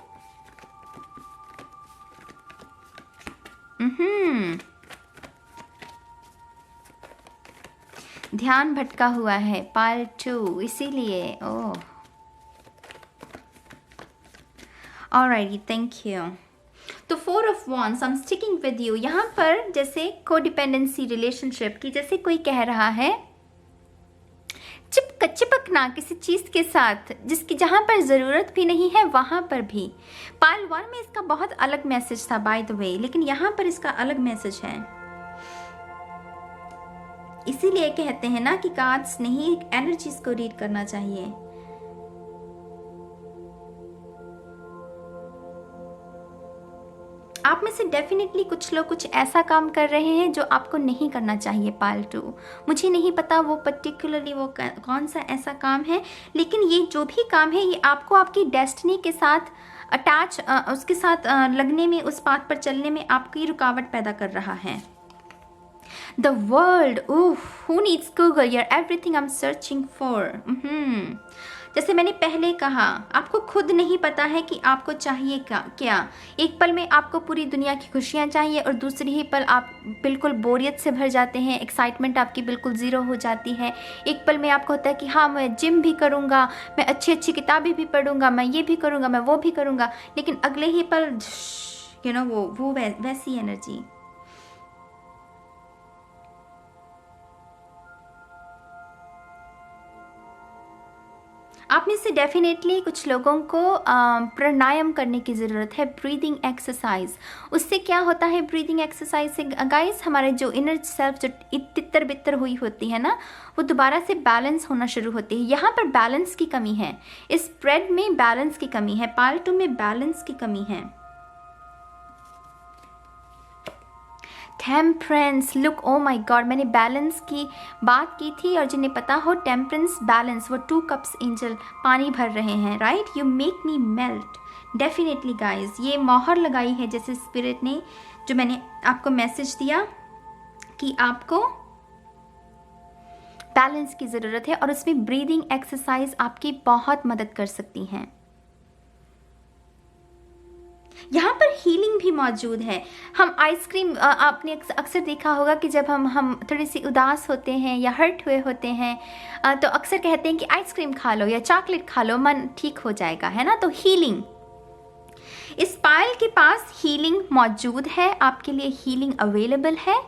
ध्यान भटका हुआ है पाइल 2, इसीलिए। ओह, ऑलराइट, थैंक यू। तो 4 of wands, I am sticking with you. यहाँ पर जैसे कोडिपेंडेंसी रिलेशनशिप की, जैसे कोई कह रहा है चिपकना किसी चीज के साथ जहां पर जरूरत भी नहीं है, वहां पर भी। पाइल 1 में इसका बहुत अलग मैसेज था बाय द वे, लेकिन यहाँ पर इसका अलग मैसेज है। इसीलिए कहते हैं ना कि कार्ड्स नहीं, एनर्जीज को रीड करना चाहिए। आप में से डेफिनेटली कुछ लोग कुछ ऐसा काम कर रहे हैं जो आपको नहीं करना चाहिए पालतू। मुझे नहीं पता वो पर्टिकुलरली वो कौन सा ऐसा काम है, लेकिन ये जो भी काम है ये आपको आपकी डेस्टिनी के साथ अटैच, उसके साथ लगने में, उस पाथ पर चलने में आपकी रुकावट पैदा कर रहा है। The world, who needs Google, you're everything I'm searching for। जैसे मैंने पहले कहा, आपको खुद नहीं पता है कि आपको चाहिए क्या। एक पल में आपको पूरी दुनिया की खुशियाँ चाहिए और दूसरी ही पल आप बिल्कुल बोरियत से भर जाते हैं, एक्साइटमेंट आपकी बिल्कुल ज़ीरो हो जाती है। एक पल में आपको होता है कि हाँ मैं जिम भी करूँगा, मैं अच्छी अच्छी किताबें भी पढ़ूँगा, मैं ये भी करूँगा, मैं वो भी करूँगा, लेकिन अगले ही पल वो वैसी एनर्जी। आप में से डेफिनेटली कुछ लोगों को प्राणायाम करने की ज़रूरत है, ब्रीदिंग एक्सरसाइज। उससे क्या होता है ब्रीदिंग एक्सरसाइज से गाइस, हमारे जो इनर सेल्फ जो तितर बितर हुई होती है ना, वो दोबारा से बैलेंस होना शुरू होती है। यहाँ पर बैलेंस की कमी है, इस स्प्रेड में बैलेंस की कमी है, पार्ट 2 में बैलेंस की कमी है। Temperance, look, oh my God, मैंने बैलेंस की बात की थी, और जिन्हें पता हो टेम्परेंस बैलेंस, वो 2 कप्स एंजल पानी भर रहे हैं, right. You make me melt. Definitely guys, ये मोहर लगाई है जैसे स्पिरिट ने, जो मैंने आपको मैसेज दिया कि आपको बैलेंस की ज़रूरत है, और उसमें ब्रीदिंग एक्सरसाइज आपकी बहुत मदद कर सकती हैं। यहाँ पर हीलिंग भी मौजूद है। हम आइसक्रीम, आपने अक्सर देखा होगा कि जब हम थोड़ी सी उदास होते हैं या हर्ट हुए होते हैं, तो अक्सर कहते हैं कि आइसक्रीम खा लो या चॉकलेट खा लो, मन ठीक हो जाएगा, है ना। तो हीलिंग, इस पायल के पास हीलिंग मौजूद है, आपके लिए हीलिंग अवेलेबल है।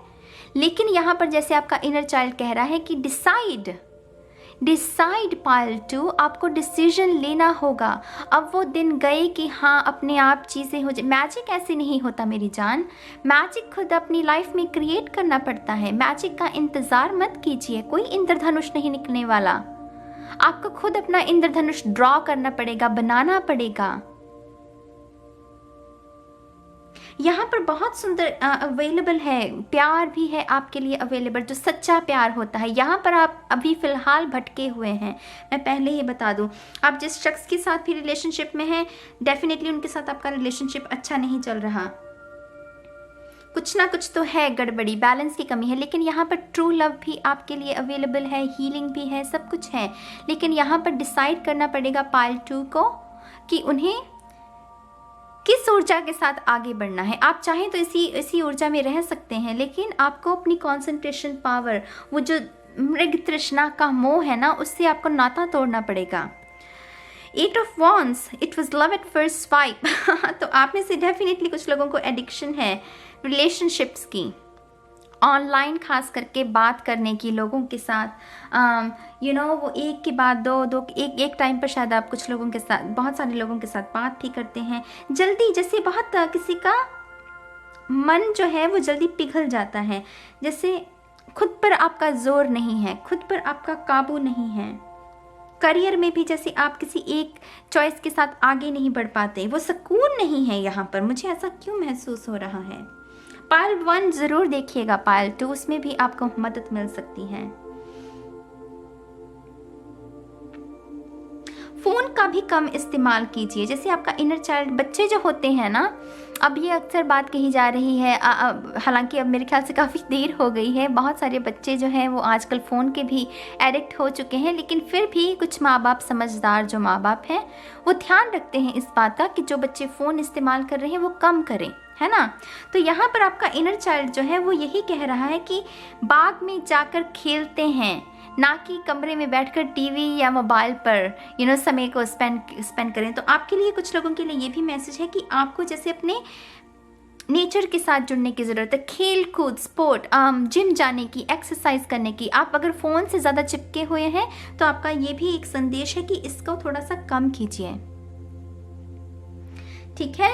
लेकिन यहाँ पर जैसे आपका इनर चाइल्ड कह रहा है कि डिसाइड पायल 2, आपको डिसीजन लेना होगा। अब वो दिन गए कि हाँ अपने आप चीज़ें हो जाए। मैजिक ऐसे नहीं होता मेरी जान, मैजिक खुद अपनी लाइफ में क्रिएट करना पड़ता है। मैजिक का इंतज़ार मत कीजिए, कोई इंद्रधनुष नहीं निकलने वाला। आपको खुद अपना इंद्रधनुष ड्रॉ करना पड़ेगा, बनाना पड़ेगा। यहाँ पर बहुत सुंदर अवेलेबल है, प्यार भी है आपके लिए अवेलेबल, जो सच्चा प्यार होता है। यहाँ पर आप अभी फ़िलहाल भटके हुए हैं, मैं पहले ही बता दूँ। आप जिस शख्स के साथ भी रिलेशनशिप में हैं, डेफिनेटली उनके साथ आपका रिलेशनशिप अच्छा नहीं चल रहा, कुछ ना कुछ तो है गड़बड़ी, बैलेंस की कमी है। लेकिन यहाँ पर ट्रू लव भी आपके लिए अवेलेबल है, हीलिंग भी है, सब कुछ है। लेकिन यहाँ पर डिसाइड करना पड़ेगा पायल 2 को कि उन्हें किस ऊर्जा के साथ आगे बढ़ना है। आप चाहें तो इसी ऊर्जा में रह सकते हैं, लेकिन आपको अपनी कंसंट्रेशन पावर, वो जो मृग तृष्णा का मोह है ना, उससे आपको नाता तोड़ना पड़ेगा। 8 of Wands, it was love at first swipe. तो आप में से डेफिनेटली कुछ लोगों को एडिक्शन है रिलेशनशिप्स की, ऑनलाइन खास करके बात करने की लोगों के साथ। वो एक के बाद दो एक टाइम पर शायद आप कुछ लोगों के साथ, बहुत सारे लोगों के साथ बात भी करते हैं जल्दी, जैसे बहुत किसी का मन जो है वो जल्दी पिघल जाता है, जैसे खुद पर आपका जोर नहीं है, खुद पर आपका काबू नहीं है। करियर में भी जैसे आप किसी एक चॉइस के साथ आगे नहीं बढ़ पाते, वो सुकून नहीं है यहाँ पर। मुझे ऐसा क्यों महसूस हो रहा है? पायल 1 ज़रूर देखिएगा, पायल 2 उसमें भी आपको मदद मिल सकती है। फ़ोन का भी कम इस्तेमाल कीजिए। जैसे आपका इनर चाइल्ड, बच्चे जो होते हैं ना, अब ये अक्सर बात कही जा रही है, हालांकि अब मेरे ख्याल से काफ़ी देर हो गई है, बहुत सारे बच्चे जो हैं वो आजकल फ़ोन के भी एडिक्ट हो चुके हैं। लेकिन फिर भी कुछ माँ बाप, समझदार जो माँ बाप हैं, वो ध्यान रखते हैं इस बात का कि जो बच्चे फ़ोन इस्तेमाल कर रहे हैं वो कम करें, है ना। तो यहाँ पर आपका इनर चाइल्ड जो है वो यही कह रहा है कि बाग में जाकर खेलते हैं, ना कि कमरे में बैठकर टीवी या मोबाइल पर समय को स्पेंड करें। तो आपके लिए, कुछ लोगों के लिए ये भी मैसेज है कि आपको जैसे अपने नेचर के साथ जुड़ने की ज़रूरत है, खेल कूद, स्पोर्ट, जिम जाने की, एक्सरसाइज करने की। आप अगर फ़ोन से ज़्यादा चिपके हुए हैं तो आपका ये भी एक संदेश है कि इसको थोड़ा सा कम कीजिए, ठीक है।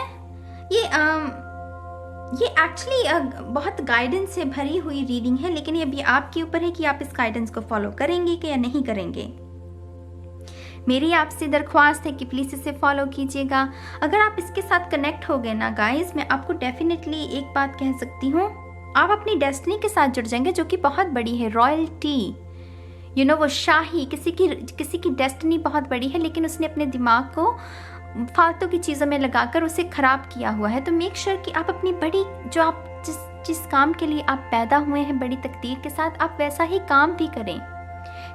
ये एक्चुअली बहुत गाइडेंस से भरी हुई रीडिंग है, लेकिन ये अभी आपके ऊपर है कि आप इस गाइडेंस को फॉलो करेंगे कि या नहीं करेंगे। मेरी आपसे दरख्वास्त है कि प्लीज़ इसे फॉलो कीजिएगा। अगर आप इसके साथ कनेक्ट हो गए ना गाइस, मैं आपको डेफिनेटली एक बात कह सकती हूँ, आप अपनी डेस्टिनी के साथ जुड़ जाएंगे, जो कि बहुत बड़ी है। रॉयल्टी, वो शाही, किसी की डेस्टिनी बहुत बड़ी है, लेकिन उसने अपने दिमाग को फालतू की चीज़ों में लगाकर उसे ख़राब किया हुआ है। तो मेक श्योर कि आप अपनी बड़ी, जो आप जिस काम के लिए आप पैदा हुए हैं बड़ी तकदीर के साथ, आप वैसा ही काम भी करें,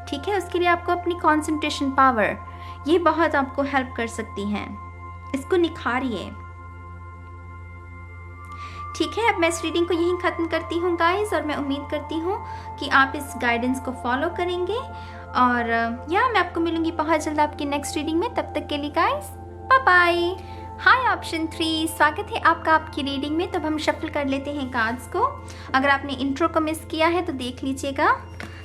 ठीक है। उसके लिए आपको अपनी कंसंट्रेशन पावर, ये बहुत आपको हेल्प कर सकती हैं, इसको निखारिए, ठीक है। अब मैं इस रीडिंग को यहीं ख़त्म करती हूँ गाइस, और मैं उम्मीद करती हूँ कि आप इस गाइडेंस को फॉलो करेंगे, और मैं आपको मिलूंगी बहुत जल्द आपकी नेक्स्ट रीडिंग में। तब तक के लिए गाइस, बाय बाय। हाय ऑप्शन 3, स्वागत है आपका आपकी रीडिंग में। तब हम शफल कर लेते हैं कार्ड्स को। अगर आपने इंट्रो को मिस किया है तो देख लीजिएगा।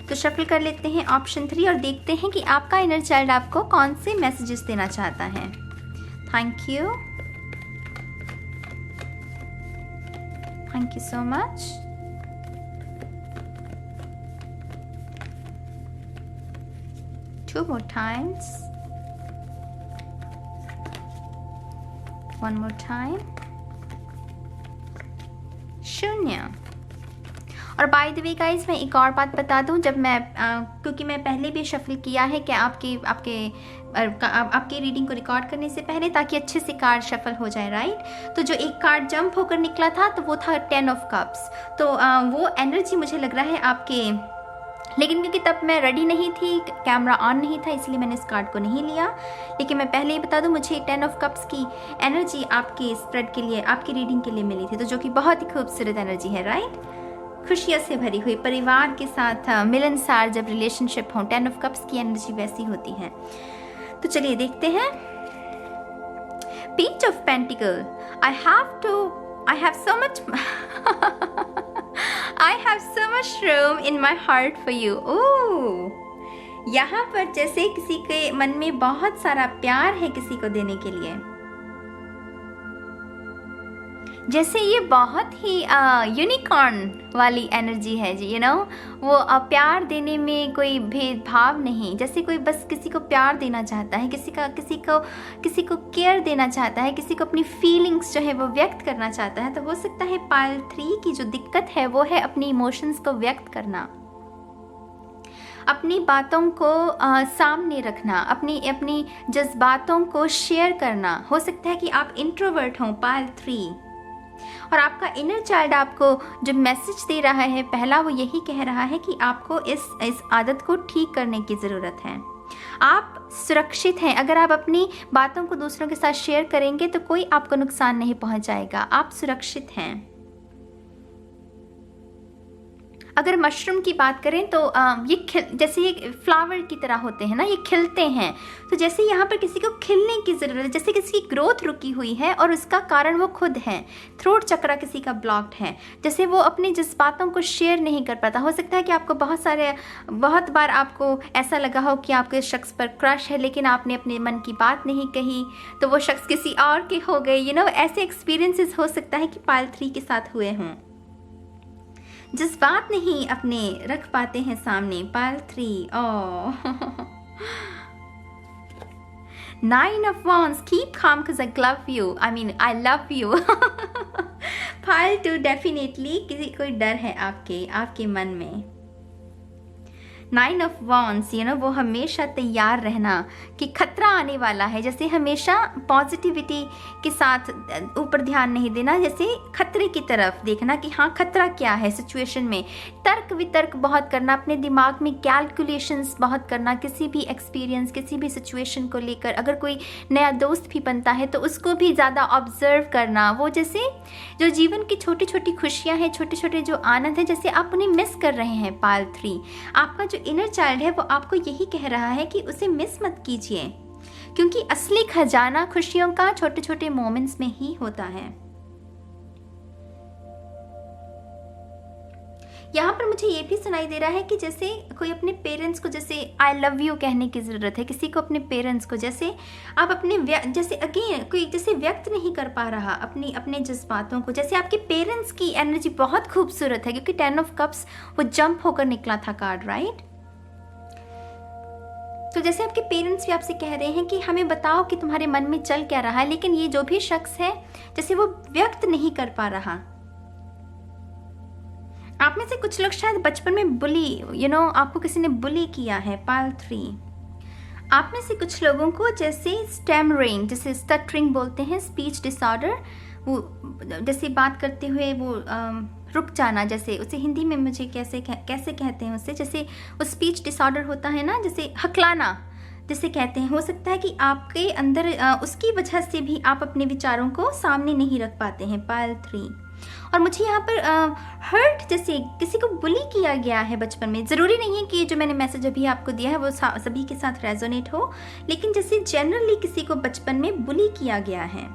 तो शफल कर लेते हैं ऑप्शन 3 और देखते हैं कि आपका इनर चाइल्ड आपको कौन से मैसेजेस देना चाहता है। Thank you, thank you so much. Two more times. One more time. शून्य। और बाय द वे गाइस, मैं एक और बात बता दूं, जब मैं क्योंकि मैं पहले भी शफल किया है कि आपकी रीडिंग को रिकॉर्ड करने से पहले, ताकि अच्छे से कार्ड शफल हो जाए, राइट। तो जो एक कार्ड जंप होकर निकला था, तो वो था 10 ऑफ कप्स। तो वो एनर्जी मुझे लग रहा है आपके, लेकिन क्योंकि तब मैं रेडी नहीं थी, कैमरा ऑन नहीं था, इसलिए मैंने इस कार्ड को नहीं लिया। लेकिन मैं पहले ही बता दूं, मुझे 10 ऑफ कप्स की एनर्जी आपके स्प्रेड के लिए, आपकी रीडिंग के लिए मिली थी, तो जो कि बहुत ही खूबसूरत एनर्जी है, राइट। खुशियों से भरी हुई, परिवार के साथ मिलनसार जब रिलेशनशिप हो, 10 ऑफ कप्स की एनर्जी वैसी होती है। तो चलिए देखते हैं। Page of pentacle, I have so much room in my heart for you. ओह, यहाँ पर जैसे किसी के मन में बहुत सारा प्यार है किसी को देने के लिए, जैसे ये बहुत ही यूनिकॉर्न वाली एनर्जी है जी, वो प्यार देने में कोई भेदभाव नहीं। जैसे कोई बस किसी को प्यार देना चाहता है, किसी को केयर देना चाहता है, किसी को अपनी फीलिंग्स जो है वो व्यक्त करना चाहता है। तो हो सकता है पाइल 3 की जो दिक्कत है वो है अपनी इमोशंस को व्यक्त करना, अपनी बातों को सामने रखना, अपनी जज्बातों को शेयर करना। हो सकता है कि आप इंट्रोवर्ट हों पाइल 3, और आपका इनर चाइल्ड आपको जो मैसेज दे रहा है पहला, वो यही कह रहा है कि आपको इस आदत को ठीक करने की ज़रूरत है। आप सुरक्षित हैं। अगर आप अपनी बातों को दूसरों के साथ शेयर करेंगे तो कोई आपको नुकसान नहीं पहुंचाएगा, आप सुरक्षित हैं। अगर मशरूम की बात करें तो ये जैसे ये फ्लावर की तरह होते हैं ना, ये खिलते हैं। तो जैसे यहाँ पर किसी को खिलने की ज़रूरत है, जैसे किसी की ग्रोथ रुकी हुई है और उसका कारण वो खुद है। थ्रोट चक्रा किसी का ब्लॉक्ड है, जैसे वो अपने जज्बातों को शेयर नहीं कर पाता। हो सकता है कि आपको बहुत बार आपको ऐसा लगा हो कि आपके शख्स पर क्रश है, लेकिन आपने अपने मन की बात नहीं कही, तो वो शख्स किसी और के हो गए। ऐसे एक्सपीरियंसेस हो सकता है कि पाइल 3 के साथ हुए हों। जज्बात नहीं अपने रख पाते हैं सामने, pile 3। Nine of Wands, keep calm because I love you. I love you. Pile 2, definitely कोई डर है आपके मन में। 9 ऑफ वॉन्ड्स, वो हमेशा तैयार रहना कि खतरा आने वाला है। जैसे हमेशा पॉजिटिविटी के साथ ऊपर ध्यान नहीं देना, जैसे खतरे की तरफ देखना कि हाँ खतरा क्या है सिचुएशन में। तर्क वितर्क बहुत करना, अपने दिमाग में कैलकुलेशंस बहुत करना, किसी भी एक्सपीरियंस, किसी भी सिचुएशन को लेकर। अगर कोई नया दोस्त भी बनता है तो उसको भी ज़्यादा ऑब्जर्व करना। वो जैसे जो जीवन की छोटी छोटी खुशियाँ हैं, छोटे छोटे जो आनंद हैं, जैसे आप उन्हें मिस कर रहे हैं पाइल 3। आपका जो इनर चाइल्ड है वो आपको यही कह रहा है कि उसे मिस मत कीजिए, क्योंकि असली खजाना खुशियों का छोटे छोटे मोमेंट्स में ही होता है। यहाँ पर मुझे ये भी सुनाई दे रहा है कि जैसे कोई अपने पेरेंट्स को जैसे आई लव यू कहने की ज़रूरत है किसी को, अपने पेरेंट्स को। जैसे आप अपने जैसे अगेन कोई जैसे व्यक्त नहीं कर पा रहा अपने जज्बातों को। जैसे आपके पेरेंट्स की एनर्जी बहुत खूबसूरत है, क्योंकि 10 ऑफ कप्स वो जंप होकर निकला था कार्ड, राइट। तो जैसे आपके पेरेंट्स भी आपसे कह रहे हैं कि हमें बताओ कि तुम्हारे मन में चल क्या रहा है, लेकिन ये जो भी शख्स है जैसे वो व्यक्त नहीं कर पा रहा। आप में से कुछ लोग शायद बचपन में बुली आपको किसी ने बुली किया है। पाइल 3, आप में से कुछ लोगों को जैसे स्टैमरिंग, जैसे स्टटरिंग बोलते हैं, स्पीच डिसऑर्डर, वो जैसे बात करते हुए वो रुक जाना, जैसे उसे हिंदी में मुझे कैसे कहते हैं उसे, जैसे वो स्पीच डिसऑर्डर होता है ना, जैसे हकलाना जिसे कहते हैं। हो सकता है कि आपके अंदर उसकी वजह से भी आप अपने विचारों को सामने नहीं रख पाते हैं। पाइल 3। और मुझे यहाँ पर हर्ट, जैसे किसी को बुली किया गया है बचपन में। ज़रूरी नहीं है कि जो मैंने मैसेज अभी आपको दिया है वो सभी के साथ रेजोनेट हो, लेकिन जैसे जनरली किसी को बचपन में बुली किया गया है।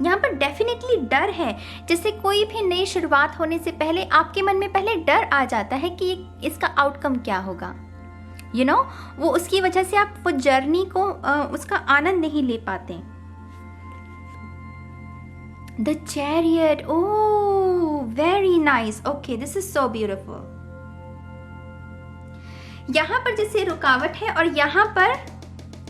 यहाँ पर डेफिनेटली डर है। जैसे कोई भी नई शुरुआत होने से पहले आपके मन में पहले डर आ जाता है कि इसका आउटकम क्या होगा। वो उसकी वजह से आप वो जर्नी को उसका आनंद नहीं ले पाते। The chariot, oh very nice, okay, this is so beautiful. यहाँ पर जैसे रुकावट है और यहाँ पर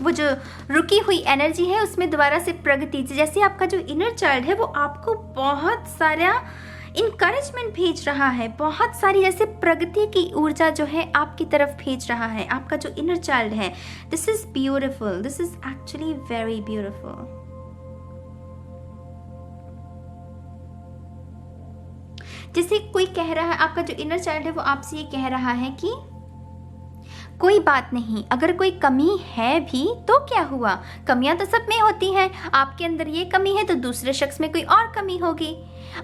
वो जो रुकी हुई एनर्जी है उसमें दोबारा से प्रगति, जैसे आपका जो इनर चाइल्ड है वो आपको बहुत सारा इनकरेजमेंट भेज रहा है, बहुत सारी जैसे प्रगति की ऊर्जा जो है आपकी तरफ भेज रहा है आपका जो इनर चाइल्ड है। This is beautiful, this is actually very beautiful. जैसे कोई कह रहा है, आपका जो इनर चाइल्ड है वो आपसे ये कह रहा है कि कोई बात नहीं, अगर कोई कमी है भी तो क्या हुआ, कमियां तो सब में होती हैं। आपके अंदर ये कमी है तो दूसरे शख्स में कोई और कमी होगी।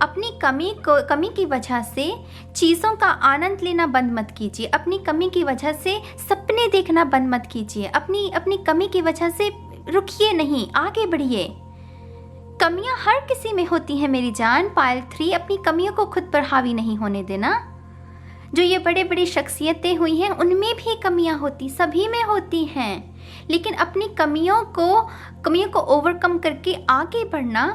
अपनी कमी की वजह से चीज़ों का आनंद लेना बंद मत कीजिए। अपनी कमी की वजह से सपने देखना बंद मत कीजिए। अपनी कमी की वजह से रुकिए नहीं, आगे बढ़िए। कमियां हर किसी में होती हैं मेरी जान। पाइल 3, अपनी कमियों को खुद पर हावी नहीं होने देना। जो ये बड़े बड़ी शख्सियतें हुई हैं उनमें भी कमियां होती, सभी में होती हैं, लेकिन अपनी कमियों को ओवरकम करके आगे बढ़ना,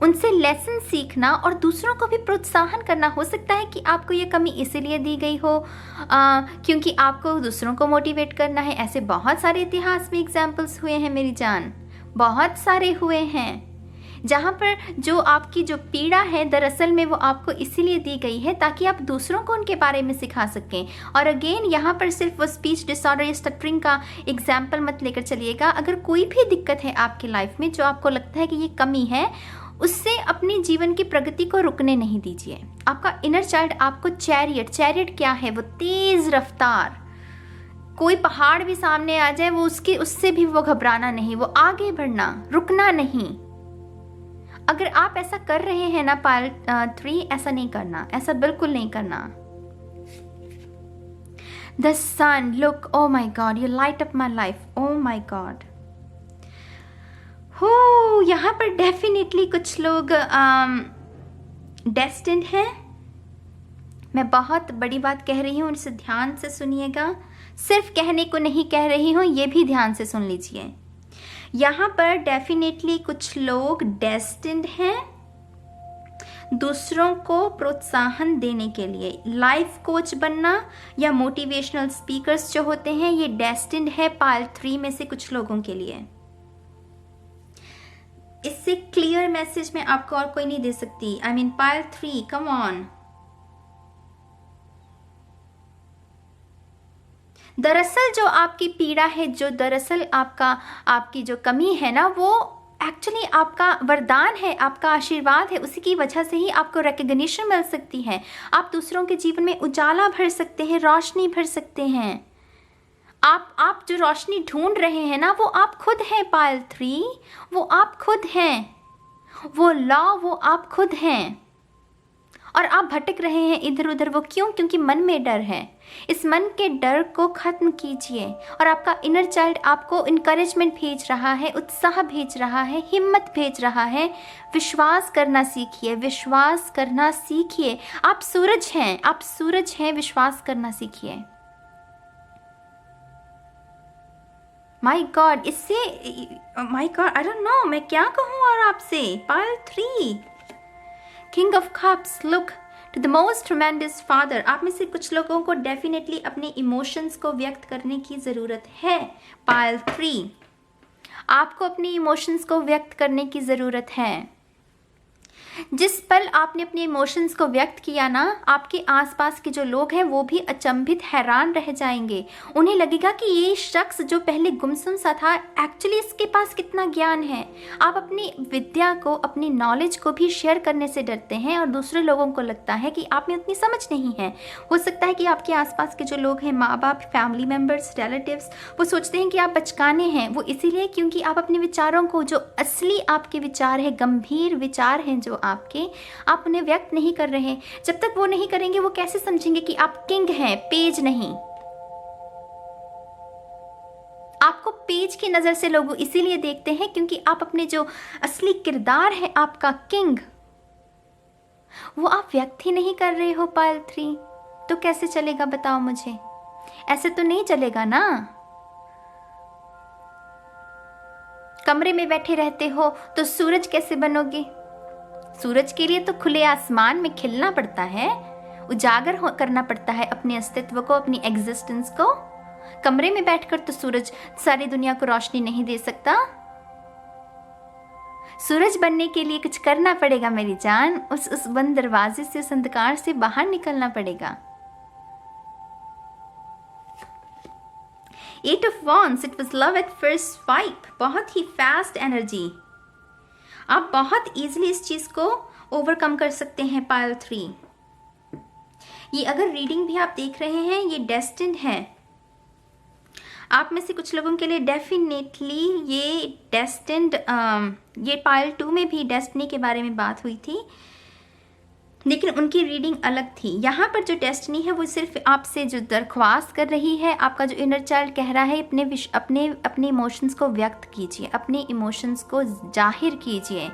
उनसे लेसन सीखना और दूसरों को भी प्रोत्साहन करना। हो सकता है कि आपको ये कमी इसीलिए दी गई हो क्योंकि आपको दूसरों को मोटिवेट करना है। ऐसे बहुत सारे इतिहास में एग्जाम्पल्स हुए हैं मेरी जान, बहुत सारे हुए हैं जहाँ पर जो आपकी जो पीड़ा है दरअसल में वो आपको इसीलिए दी गई है ताकि आप दूसरों को उनके बारे में सिखा सकें। और अगेन यहाँ पर सिर्फ वो स्पीच डिसऑर्डर या स्टटरिंग का एग्जाम्पल मत लेकर चलिएगा। अगर कोई भी दिक्कत है आपकी लाइफ में जो आपको लगता है कि ये कमी है, उससे अपने जीवन की प्रगति को रुकने नहीं दीजिए। आपका इनर चाइल्ड आपको चैरियट क्या है, वो तेज रफ्तार, कोई पहाड़ भी सामने आ जाए वो उससे भी वो घबराना नहीं, वो आगे बढ़ना, रुकना नहीं। अगर आप ऐसा कर रहे हैं ना पाइल 3, ऐसा नहीं करना, ऐसा बिल्कुल नहीं करना। The sun, look, oh my God, you light up my life, oh my God. हो, यहाँ पर डेफिनेटली कुछ लोग डेस्टिन्ड हैं। मैं बहुत बड़ी बात कह रही हूँ, इसे ध्यान से सुनिएगा। सिर्फ कहने को नहीं कह रही हूँ, ये भी ध्यान से सुन लीजिए। यहाँ पर डेफिनेटली कुछ लोग डेस्टिन्ड हैं दूसरों को प्रोत्साहन देने के लिए। लाइफ कोच बनना या मोटिवेशनल स्पीकर्स जो होते हैं, ये डेस्टिन्ड है पाइल 3 में से कुछ लोगों के लिए। इससे क्लियर मैसेज मैं आपको और कोई नहीं दे सकती। I mean pile 3, come on. दरअसल जो आपकी पीड़ा है, जो दरअसल आपकी जो कमी है ना, वो एक्चुअली आपका वरदान है, आपका आशीर्वाद है। उसी की वजह से ही आपको रिकग्निशन मिल सकती है। आप दूसरों के जीवन में उजाला भर सकते हैं, रोशनी भर सकते हैं। आप जो रोशनी ढूंढ रहे हैं ना, वो आप खुद हैं पाइल 3, वो आप खुद हैं। वो लॉ वो आप खुद हैं। और आप भटक रहे हैं इधर उधर, वो क्यों? क्योंकि मन में डर है। इस मन के डर को खत्म कीजिए। और आपका इनर चाइल्ड आपको इनकरेजमेंट भेज रहा है, उत्साह भेज रहा है, हिम्मत भेज रहा है। विश्वास करना सीखिए, विश्वास करना सीखिए। आप सूरज हैं, आप सूरज हैं, विश्वास करना सीखिए। माय गॉड, इससे my God, I don't know मैं क्या कहूँ और आपसे। Pile 3, King of Cups, look, to the most tremendous father, आप में से कुछ लोगों को डेफिनेटली अपने इमोशंस को व्यक्त करने की ज़रूरत है। पाइल 3, आपको अपने इमोशंस को व्यक्त करने की ज़रूरत है। जिस पल आपने अपने इमोशंस को व्यक्त किया ना, आपके आसपास के जो लोग हैं वो भी अचंभित हैरान रह जाएंगे। उन्हें लगेगा कि ये शख्स जो पहले गुमसुम सा था, एक्चुअली इसके पास कितना ज्ञान है। आप अपनी विद्या को, अपनी नॉलेज को भी शेयर करने से डरते हैं और दूसरे लोगों को लगता है कि आप में उतनी समझ नहीं है। हो सकता है कि आपके आसपास के जो लोग हैं, माँ बाप, फैमिली मेम्बर्स, रिलेटिव्स, वो सोचते हैं कि आप बचकाने हैं। वो इसीलिए क्योंकि आप अपने विचारों को, जो असली आपके विचार है, गंभीर विचार हैं जो आप उन्हें व्यक्त नहीं कर रहे। जब तक वो नहीं करेंगे वो कैसे समझेंगे कि आप किंग हैं, पेज नहीं। आपको पेज की नजर से लोग इसीलिए देखते हैं क्योंकि आप अपने जो असली किरदार है, आपका किंग, वो आप व्यक्त ही नहीं कर रहे हो। पाइल 3, तो कैसे चलेगा बताओ मुझे? ऐसे तो नहीं चलेगा ना। कमरे में बैठे रहते हो तो सूरज कैसे बनोगे? सूरज के लिए तो खुले आसमान में खिलना पड़ता है, उजागर करना पड़ता है अपने अस्तित्व को, अपनी एग्जिस्टेंस को। कमरे में बैठकर तो सूरज सारी दुनिया को रोशनी नहीं दे सकता। सूरज बनने के लिए कुछ करना पड़ेगा मेरी जान। उस बंद दरवाजे से, उस अंधकार से बाहर निकलना पड़ेगा। 8 of Wands, it was love at first swipe, बहुत ही फास्ट एनर्जी। आप बहुत इजीली इस चीज को ओवरकम कर सकते हैं। पाइल 3, ये अगर रीडिंग भी आप देख रहे हैं, ये डेस्टिन्ड है। आप में से कुछ लोगों के लिए डेफिनेटली ये डेस्टिन्ड, ये पाइल 2 में भी डेस्टिनी के बारे में बात हुई थी, लेकिन उनकी रीडिंग अलग थी। यहाँ पर जो डेस्टिनी है वो सिर्फ आपसे जो दरख्वास्त कर रही है, आपका जो इनर चाइल्ड कह रहा है, अपने इमोशंस को व्यक्त कीजिए, अपने इमोशंस को जाहिर कीजिए।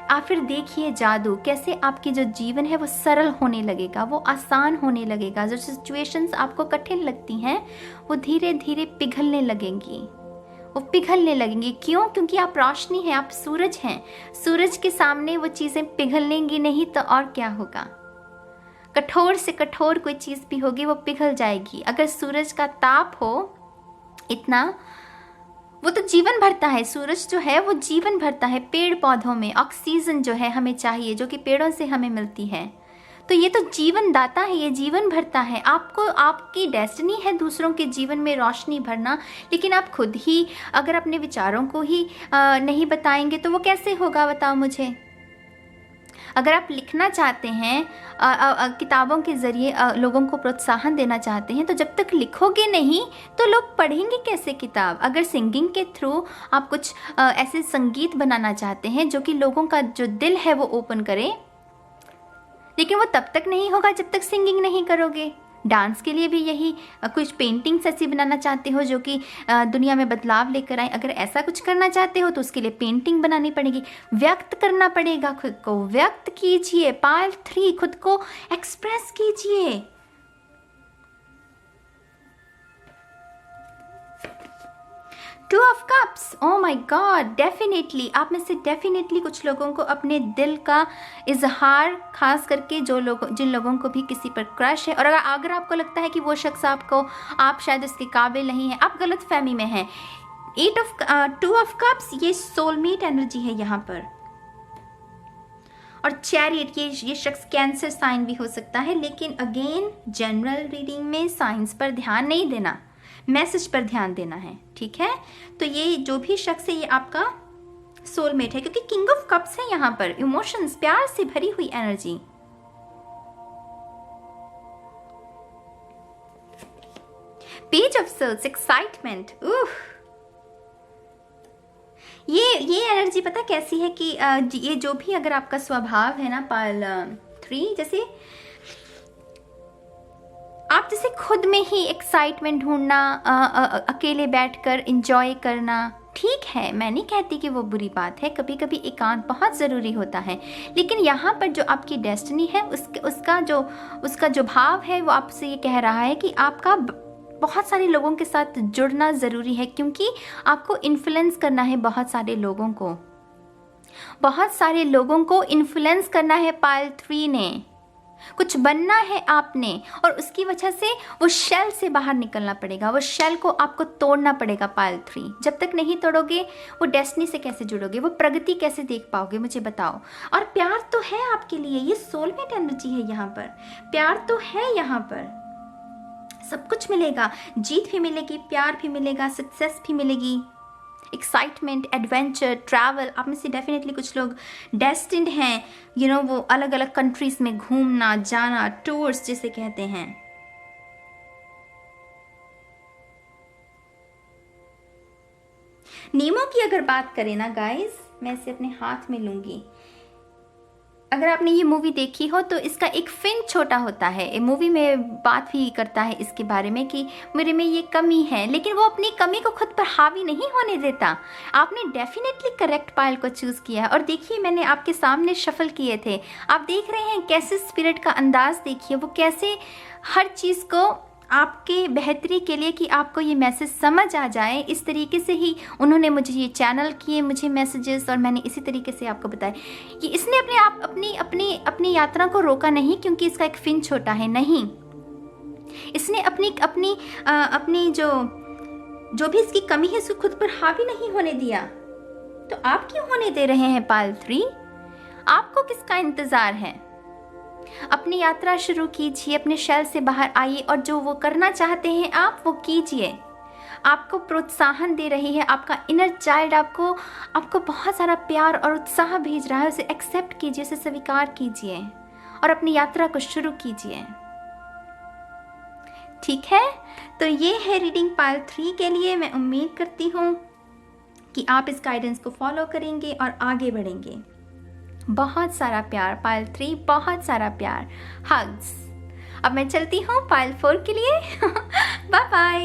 आप फिर देखिए जादू कैसे आपकी जो जीवन है वो सरल होने लगेगा, वो आसान होने लगेगा। जो सिचुएशंस आपको कठिन लगती हैं वो धीरे धीरे पिघलने लगेंगी, वो पिघलने लगेंगी। क्यों? क्योंकि आप रोशनी हैं, आप सूरज हैं। सूरज के सामने वो चीज़ें पिघलेंगी नहीं तो और क्या होगा? कठोर से कठोर कोई चीज़ भी होगी वो पिघल जाएगी। अगर सूरज का ताप हो इतना, वो तो जीवन भरता है। सूरज जो है वो जीवन भरता है। पेड़ पौधों में ऑक्सीजन जो है हमें चाहिए, जो कि पेड़ों से हमें मिलती है, तो ये तो जीवन दाता है, ये जीवन भरता है। आपको, आपकी डेस्टिनी है दूसरों के जीवन में रोशनी भरना, लेकिन आप खुद ही अगर अपने विचारों को ही नहीं बताएंगे तो वो कैसे होगा बताओ मुझे? अगर आप लिखना चाहते हैं, किताबों के ज़रिए लोगों को प्रोत्साहन देना चाहते हैं, तो जब तक लिखोगे नहीं तो लोग पढ़ेंगे कैसे किताब? अगर सिंगिंग के थ्रू आप कुछ ऐसे संगीत बनाना चाहते हैं जो कि लोगों का जो दिल है वो ओपन करे, लेकिन वो तब तक नहीं होगा जब तक सिंगिंग नहीं करोगे। डांस के लिए भी यही, कुछ पेंटिंग्स ऐसी बनाना चाहते हो जो कि दुनिया में बदलाव लेकर आए, अगर ऐसा कुछ करना चाहते हो तो उसके लिए पेंटिंग बनानी पड़ेगी, व्यक्त करना पड़ेगा खुद को। व्यक्त कीजिए। पाइल 3, खुद को एक्सप्रेस कीजिए। Two of cups, oh my God, definitely आप में से डेफिनेटली कुछ लोगों को अपने दिल का इजहार, खास करके जिन लोगों को भी किसी पर क्रश है, और अगर आपको लगता है कि वो शख्स आप शायद उसके काबिल नहीं हैं, आप गलत फहमी में हैं। 2 ऑफ कप्स ये सोलमेट एनर्जी है यहाँ पर। और चैरियट, ये शख्स कैंसर साइन भी हो सकता है, लेकिन अगेन जनरल रीडिंग में साइंस पर ध्यान नहीं देना, मैसेज पर ध्यान देना है, ठीक है? तो ये जो भी शख्स है ये आपका सोलमेट है, क्योंकि किंग ऑफ कप्स है यहाँ पर। इमोशंस, प्यार से भरी हुई energy. Page of souls, excitement. ये एनर्जी पता कैसी है कि ये जो भी अगर आपका स्वभाव है ना पाइल 3, जैसे आप जैसे खुद में ही एक्साइटमेंट ढूंढना, अकेले बैठकर एंजॉय करना, ठीक है, मैं नहीं कहती कि वो बुरी बात है, कभी कभी एकांत बहुत ज़रूरी होता है, लेकिन यहाँ पर जो आपकी डेस्टिनी है उसका जो भाव है वो आपसे ये कह रहा है कि आपका बहुत सारे लोगों के साथ जुड़ना ज़रूरी है, क्योंकि आपको इन्फ्लुएंस करना है बहुत सारे लोगों को इन्फ्लुएंस करना है पाइल 3 ने। कुछ बनना है आपने, और उसकी वजह से वो शेल से बाहर निकलना पड़ेगा, वो शेल को आपको तोड़ना पड़ेगा पाइल 3। जब तक नहीं तोड़ोगे वो डेस्टिनी से कैसे जुड़ोगे, वो प्रगति कैसे देख पाओगे, मुझे बताओ। और प्यार तो है आपके लिए, ये सोलमेट एनर्जी है यहाँ पर, प्यार तो है यहाँ पर, सब कुछ मिलेगा, जीत भी मिलेगी, प्यार भी मिलेगा, सक्सेस भी मिलेगी, एक्साइटमेंट, एडवेंचर, ट्रैवल। आप में से डेफिनेटली कुछ लोग डेस्टिन्ड हैं, वो अलग अलग कंट्रीज में घूमना, जाना, टूर्स जिसे कहते हैं। नियमों की अगर बात करें ना गाइस, मैं इसे अपने हाथ में लूंगी। अगर आपने ये मूवी देखी हो तो इसका एक फिन छोटा होता है, ये मूवी में बात भी करता है इसके बारे में कि मेरे में ये कमी है, लेकिन वो अपनी कमी को खुद पर हावी नहीं होने देता। आपने डेफिनेटली करेक्ट पाइल को चूज़ किया है। और देखिए, मैंने आपके सामने शफल किए थे, आप देख रहे हैं कैसे स्पिरिट का अंदाज देखिए, वो कैसे हर चीज़ को आपके बेहतरी के लिए, कि आपको ये मैसेज समझ आ जाए, इस तरीके से ही उन्होंने मुझे ये चैनल किए, मुझे मैसेजेस, और मैंने इसी तरीके से आपको बताया कि इसने अपनी यात्रा को रोका नहीं क्योंकि इसका एक फिन छोटा है, नहीं, इसने अपनी जो भी इसकी कमी है उसको खुद पर हावी नहीं होने दिया। तो आप क्यों होने दे रहे हैं पाइल 3? आपको किसका इंतजार है? अपनी यात्रा शुरू कीजिए, अपने शेल से बाहर आइए, और जो वो करना चाहते हैं आप वो कीजिए। आपको प्रोत्साहन दे रही है, आपका इनर चाइल्ड आपको बहुत सारा प्यार और उत्साह भेज रहा है। उसे एक्सेप्ट कीजिए, उसे स्वीकार कीजिए और अपनी यात्रा को शुरू कीजिए। ठीक है, तो ये है रीडिंग पाइल 3 के लिए। मैं उम्मीद करती हूँ कि आप इस गाइडेंस को फॉलो करेंगे और आगे बढ़ेंगे। बहुत सारा प्यार पाइल 3, बहुत सारा प्यार, हग्स। अब मैं चलती हूँ पाइल 4 के लिए। Bye bye.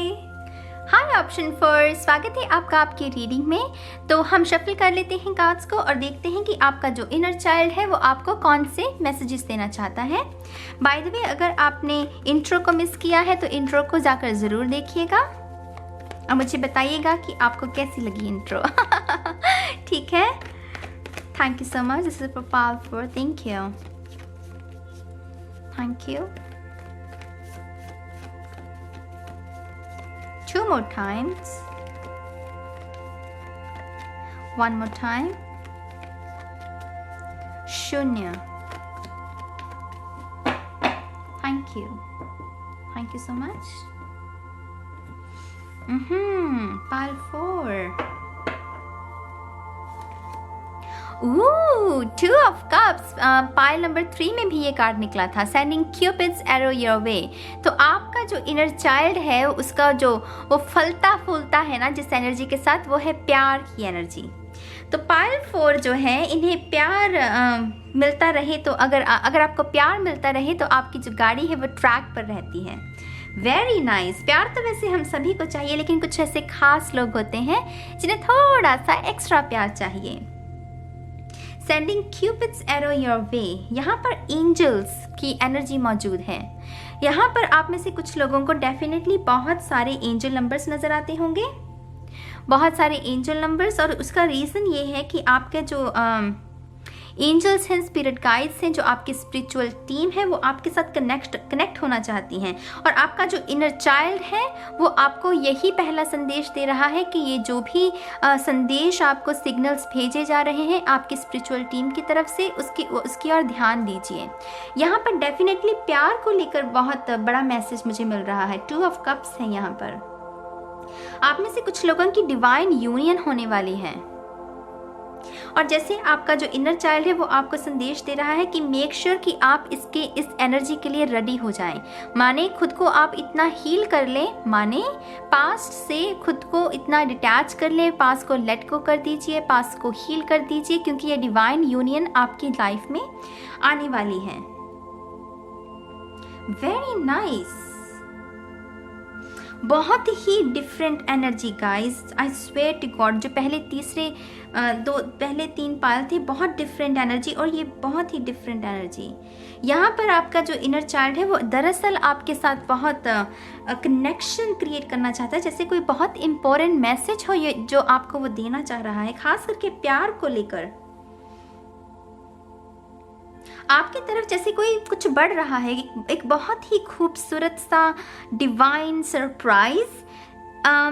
हाय ऑप्शन 4, स्वागत है आपका आपकी रीडिंग में। तो हम शफल कर लेते हैं कार्ड्स को और देखते हैं कि आपका जो इनर चाइल्ड है वो आपको कौन से मैसेजेस देना चाहता है। बाय द वे, अगर आपने इंट्रो को मिस किया है तो इंट्रो को जाकर ज़रूर देखिएगा और मुझे बताइएगा कि आपको कैसी लगी इंट्रो। ठीक है, thank you so much. This is for pile 4. Thank you. Thank you. 2 more times. 1 more time. Shunya. Thank you. Thank you so much. Pile 4. Two of Cups। Pile number 3 में भी ये कार्ड निकला था, sending cupids arrow your way. तो आपका जो inner child है उसका जो वो फलता फूलता है ना जिस एनर्जी के साथ, वो है प्यार की एनर्जी। तो पाइल 4 जो है, इन्हें प्यार मिलता रहे तो अगर आपको प्यार मिलता रहे तो आपकी जो गाड़ी है वो ट्रैक पर रहती है। Very nice. प्यार तो वैसे हम सभी को चाहिए, लेकिन कुछ ऐसे खास लोग होते हैं जिन्हें थोड़ा सा एक्स्ट्रा प्यार चाहिए। Sending cupids arrow your way, यहाँ पर एंजल्स की एनर्जी मौजूद है। यहाँ पर आप में से कुछ लोगों को डेफिनेटली बहुत सारे एंजल नंबर्स नज़र आते होंगे, बहुत सारे एंजल नंबर्स। और उसका रीज़न ये है कि आपके जो एंजल्स हैं, स्पिरिट गाइड्स हैं, जो आपकी स्पिरिचुअल टीम है, वो आपके साथ कनेक्ट होना चाहती हैं। और आपका जो इनर चाइल्ड है वो आपको यही पहला संदेश दे रहा है कि ये जो भी संदेश आपको सिग्नल्स भेजे जा रहे हैं आपकी स्पिरिचुअल टीम की तरफ से, उसकी ओर ध्यान दीजिए। यहाँ पर डेफिनेटली प्यार को लेकर बहुत बड़ा मैसेज मुझे मिल रहा है। 2 ऑफ कप्स है यहाँ पर। आप में से कुछ लोगों की डिवाइन यूनियन होने वाली है। और जैसे आपका जो इनर चाइल्ड है वो आपको संदेश दे रहा है कि मेक श्योर कि आप इस एनर्जी के लिए रेडी हो जाएं। माने खुद को आप इतना हील कर लें, माने पास्ट से खुद को इतना डिटैच कर लें, पास्ट को लेट गो कर दीजिए, पास्ट को हील कर दीजिए, क्योंकि ये डिवाइन यूनियन आपकी लाइफ में आने वाली है। Very nice. बहुत ही different energy guys, I swear to god. जो पहले 3 पायल थे, बहुत डिफरेंट एनर्जी, और ये बहुत ही डिफरेंट एनर्जी। यहाँ पर आपका जो इनर चाइल्ड है वो दरअसल आपके साथ बहुत कनेक्शन क्रिएट करना चाहता है, जैसे कोई बहुत इम्पोर्टेंट मैसेज हो ये जो आपको वो देना चाह रहा है, खास करके प्यार को लेकर। आपकी तरफ जैसे कोई कुछ बढ़ रहा है, एक बहुत ही खूबसूरत सा डिवाइन सरप्राइज।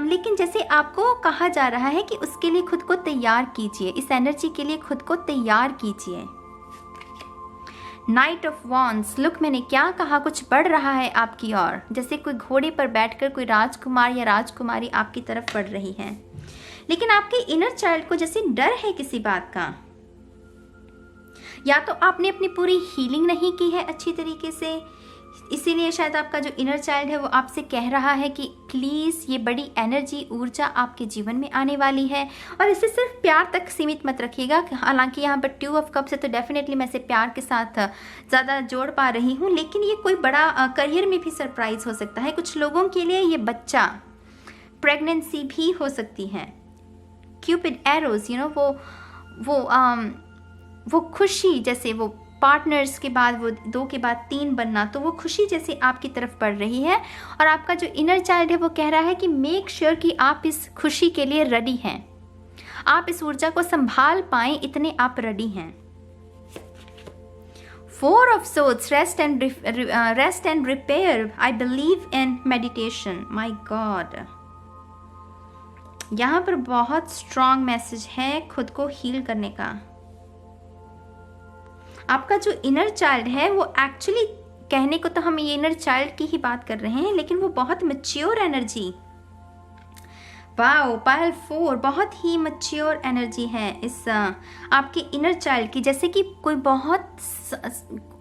लेकिन जैसे आपको कहा जा रहा है कि उसके लिए खुद को तैयार कीजिए, इस एनर्जी के लिए खुद को तैयार कीजिए। नाइट ऑफ वॉन्ड्स, लुक मैंने क्या कहा, कुछ बढ़ रहा है आपकी ओर, जैसे कोई घोड़े पर बैठकर कोई राजकुमार या राजकुमारी आपकी तरफ बढ़ रही है। लेकिन आपके इनर चाइल्ड को जैसे डर है किसी बात का, या तो आपने अपनी पूरी हीलिंग नहीं की है अच्छी तरीके से, इसीलिए शायद आपका जो इनर चाइल्ड है वो आपसे कह रहा है कि प्लीज़ ये बड़ी एनर्जी, ऊर्जा आपके जीवन में आने वाली है। और इसे सिर्फ प्यार तक सीमित मत रखिएगा। हालांकि यहाँ पर 2 ऑफ कप्स है तो डेफिनेटली मैं इसे प्यार के साथ ज़्यादा जोड़ पा रही हूँ, लेकिन ये कोई बड़ा करियर में भी सरप्राइज हो सकता है। कुछ लोगों के लिए ये बच्चा, प्रेगनेंसी भी हो सकती है। क्यूपिड एरोज, वो खुशी, जैसे वो पार्टनर्स के बाद वो 2 के बाद 3 बनना, तो वो खुशी जैसे आपकी तरफ बढ़ रही है। और आपका जो इनर चाइल्ड है वो कह रहा है कि मेक श्योर कि आप इस खुशी के लिए रेडी हैं, आप इस ऊर्जा को संभाल पाएं, इतने आप रेडी हैं। 4 of swords, rest and repair, I believe in meditation. My God, यहाँ पर बहुत स्ट्रॉन्ग मैसेज है खुद को हील करने का। आपका जो इनर चाइल्ड है वो एक्चुअली, कहने को तो हम ये इनर चाइल्ड की ही बात कर रहे हैं, लेकिन वो बहुत मैच्योर एनर्जी, वाओ, पायल 4 बहुत ही मैच्योर एनर्जी है इस आपके इनर चाइल्ड की। जैसे कि कोई बहुत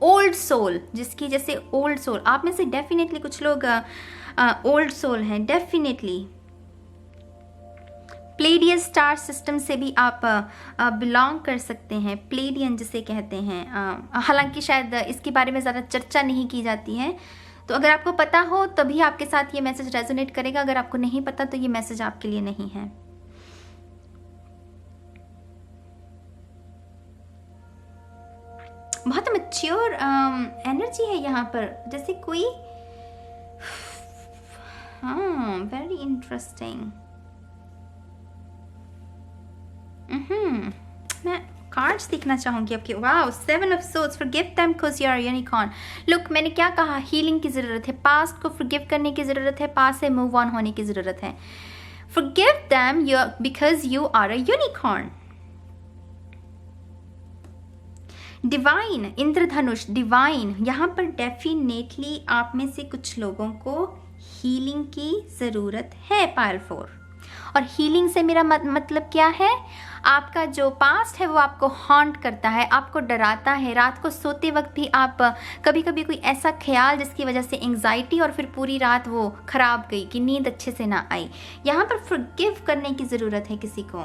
ओल्ड सोल, जिसकी जैसे ओल्ड सोल, आप में से डेफिनेटली कुछ लोग ओल्ड सोल हैं, डेफिनेटली। प्लेडियन स्टार सिस्टम से भी आप बिलोंग कर सकते हैं, प्लेडियन जिसे कहते हैं। हालांकि शायद इसके बारे में ज़्यादा चर्चा नहीं की जाती है, तो अगर आपको पता हो तभी आपके साथ ये मैसेज रेजोनेट करेगा। अगर आपको नहीं पता तो ये मैसेज आपके लिए नहीं है। बहुत मैच्योर एनर्जी है यहाँ पर, जैसे कोई, हाँ, वेरी इंटरेस्टिंग। मैं कार्ड्स दिखना चाहूंगी आपके। Wow, 7 of swords, forgive them because you are unicorn. Look, मैंने क्या कहा, हीलिंग की ज़रूरत है, पास्ट को फॉरगिव करने की ज़रूरत है, पास्ट से मूव ऑन होने की ज़रूरत है। Forgive them because you are a unicorn. Divine, इंद्रधनुष, डिवाइन, यहाँ पर डेफिनेटली आप में से कुछ लोगों को हीलिंग की ज़रूरत है, पायल 4। और हीलिंग से मेरा मतलब क्या है, आपका जो पास्ट है वो आपको हॉन्ट करता है, आपको डराता है। रात को सोते वक्त भी आप कभी कभी कोई ऐसा ख्याल जिसकी वजह से एंग्जाइटी और फिर पूरी रात वो खराब गई कि नींद अच्छे से ना आई। यहाँ पर फॉरगिव करने की ज़रूरत है किसी को।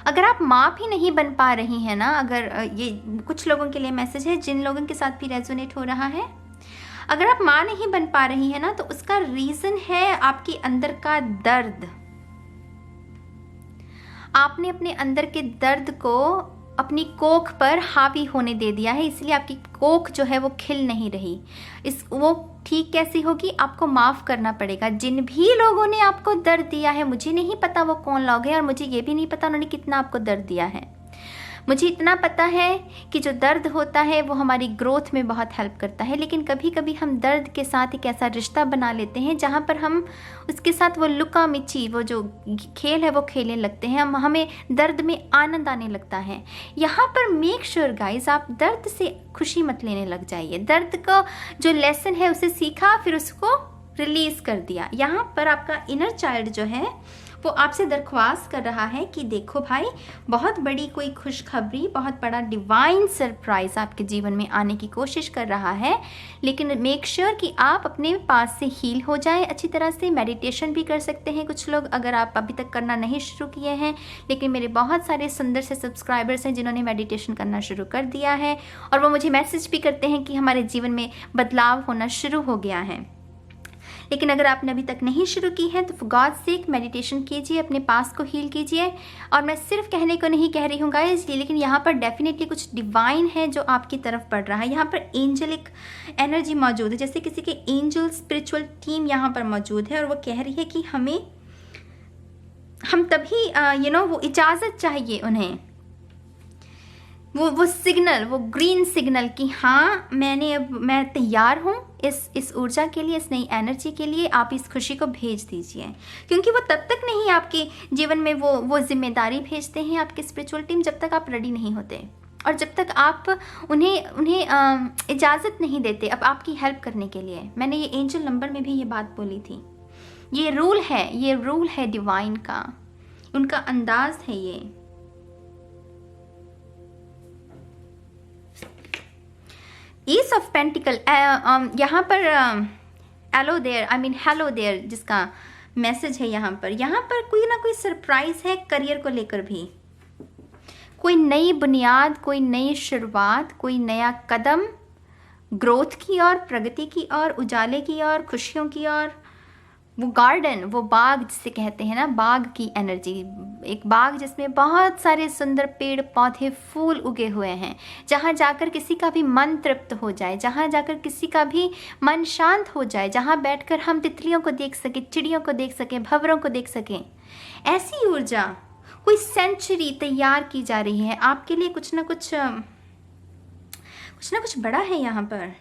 अगर आप माँ भी नहीं बन पा रही हैं ना, अगर ये कुछ लोगों के लिए मैसेज है, जिन लोगों के साथ भी रेजोनेट हो रहा है, अगर आप माँ नहीं बन पा रही है ना, तो उसका रीज़न है आपके अंदर का दर्द। आपने अपने अंदर के दर्द को अपनी कोख पर हावी होने दे दिया है, इसलिए आपकी कोख जो है वो खिल नहीं रही। वो ठीक कैसी होगी, आपको माफ़ करना पड़ेगा। जिन भी लोगों ने आपको दर्द दिया है, मुझे नहीं पता वो कौन लोग हैं, और मुझे ये भी नहीं पता उन्होंने कितना आपको दर्द दिया है। मुझे इतना पता है कि जो दर्द होता है वो हमारी ग्रोथ में बहुत हेल्प करता है, लेकिन कभी कभी हम दर्द के साथ एक ऐसा रिश्ता बना लेते हैं जहाँ पर हम उसके साथ वो लुका मिची, वो जो खेल है वो खेलने लगते हैं। हमें दर्द में आनंद आने लगता है। यहाँ पर मेक श्योर गाइज, आप दर्द से खुशी मत लेने लग जाइए। दर्द का जो लेसन है उसे सीखा, फिर उसको रिलीज़ कर दिया। यहाँ पर आपका इनर चाइल्ड जो है वो आपसे दरख्वास्त कर रहा है कि देखो भाई, बहुत बड़ी कोई खुशखबरी, बहुत बड़ा डिवाइन सरप्राइज आपके जीवन में आने की कोशिश कर रहा है, लेकिन मेक श्योर कि आप अपने पास से हील हो जाएं अच्छी तरह से। मेडिटेशन भी कर सकते हैं कुछ लोग, अगर आप अभी तक करना नहीं शुरू किए हैं। लेकिन मेरे बहुत सारे सुंदर से सब्सक्राइबर्स हैं जिन्होंने मेडिटेशन करना शुरू कर दिया है, और वो मुझे मैसेज भी करते हैं कि हमारे जीवन में बदलाव होना शुरू हो गया है। लेकिन अगर आपने अभी तक नहीं शुरू की है तो फॉर गॉड सेक मेडिटेशन कीजिए, अपने पास को हील कीजिए। और मैं सिर्फ कहने को नहीं कह रही हूँ गाइस, लेकिन यहाँ पर डेफिनेटली कुछ डिवाइन है जो आपकी तरफ बढ़ रहा है। यहाँ पर एंजलिक एनर्जी मौजूद है, जैसे किसी के एंजल स्पिरिचुअल टीम यहाँ पर मौजूद है, और वो कह रही है कि हम तभी वो इजाज़त चाहिए उन्हें वो सिग्नल, वो ग्रीन सिग्नल कि हाँ मैं तैयार हूँ इस ऊर्जा के लिए, इस नई एनर्जी के लिए। आप इस खुशी को भेज दीजिए, क्योंकि वो तब तक नहीं आपके जीवन में वो जिम्मेदारी भेजते हैं आपके स्पिरिचुअल टीम, जब तक आप रेडी नहीं होते और जब तक आप उन्हें इजाज़त नहीं देते अब आपकी हेल्प करने के लिए। मैंने ये एंजल नंबर में भी ये बात बोली थी। ये रूल है डिवाइन का, उनका अंदाज है ये। ईस ऑफ पेंटिकल, यहाँ पर हेलो देयर जिसका मैसेज है यहाँ पर कोई ना कोई सरप्राइज है करियर को लेकर भी। कोई नई बुनियाद, कोई नई शुरुआत, कोई नया कदम ग्रोथ की ओर, प्रगति की ओर, उजाले की ओर, खुशियों की ओर। वो गार्डन, वो बाग जिसे कहते हैं ना, बाग की एनर्जी, एक बाग जिसमें बहुत सारे सुंदर पेड़ पौधे फूल उगे हुए हैं, जहाँ जाकर किसी का भी मन तृप्त हो जाए, जहाँ जाकर किसी का भी मन शांत हो जाए, जहाँ बैठकर हम तितलियों को देख सकें, चिड़ियों को देख सकें, भंवरों को देख सकें। ऐसी ऊर्जा, कोई सेंचुरी तैयार की जा रही है आपके लिए। कुछ ना कुछ बड़ा है यहाँ पर।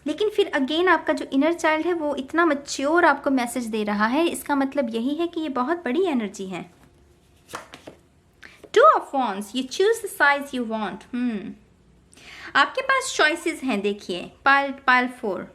लेकिन फिर अगेन आपका जो इनर चाइल्ड है वो इतना मैच्योर आपको मैसेज दे रहा है। इसका मतलब यही है कि ये बहुत बड़ी एनर्जी है। 2 of Wands, you choose the size you want। आपके पास चॉइसेस हैं। देखिए पाइल 4,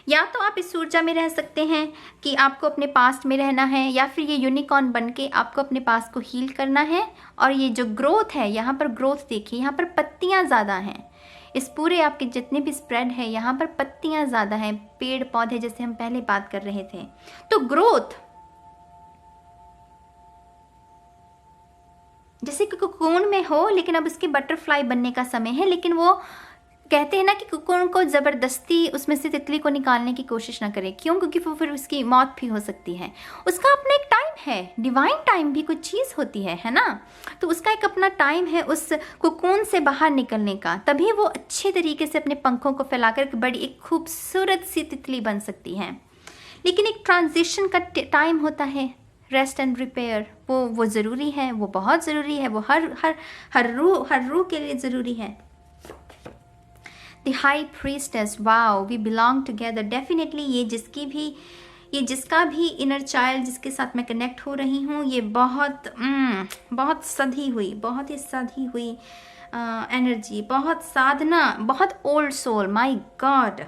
या तो आप इस ऊर्जा में रह सकते हैं कि आपको अपने पास्ट में रहना है, या फिर ये यूनिकॉर्न बन के आपको अपने पास्ट को हील करना है। और ये जो ग्रोथ है, यहाँ पर ग्रोथ देखिए, यहाँ पर पत्तियाँ ज़्यादा हैं। इस पूरे आपके जितने भी स्प्रेड है यहाँ पर पत्तियाँ ज़्यादा हैं, पेड़ पौधे जैसे हम पहले बात कर रहे थे। तो ग्रोथ जैसे कि कोकून में हो, लेकिन अब उसके बटरफ्लाई बनने का समय है। लेकिन वो कहते हैं ना कि कोकून को ज़बरदस्ती उसमें से तितली को निकालने की कोशिश ना करें। क्यों? क्योंकि वो फिर उसकी मौत भी हो सकती है। उसका अपना एक टाइम है, डिवाइन टाइम भी कुछ चीज़ होती है ना। तो उसका एक अपना टाइम है उस कोकून से बाहर निकलने का, तभी वो अच्छे तरीके से अपने पंखों को फैलाकर एक बड़ी, एक खूबसूरत सी तितली बन सकती है। लेकिन एक ट्रांजिशन का टाइम होता है, रेस्ट एंड रिपेयर, वो ज़रूरी है, वो बहुत ज़रूरी है, वो हर रूह के लिए ज़रूरी है। The High Priestess, wow, we belong together। Definitely ये जिसका भी इनर चाइल्ड जिसके साथ मैं कनेक्ट हो रही हूँ, ये बहुत सधी हुई एनर्जी, बहुत साधना, बहुत ओल्ड सोल। माय गॉड,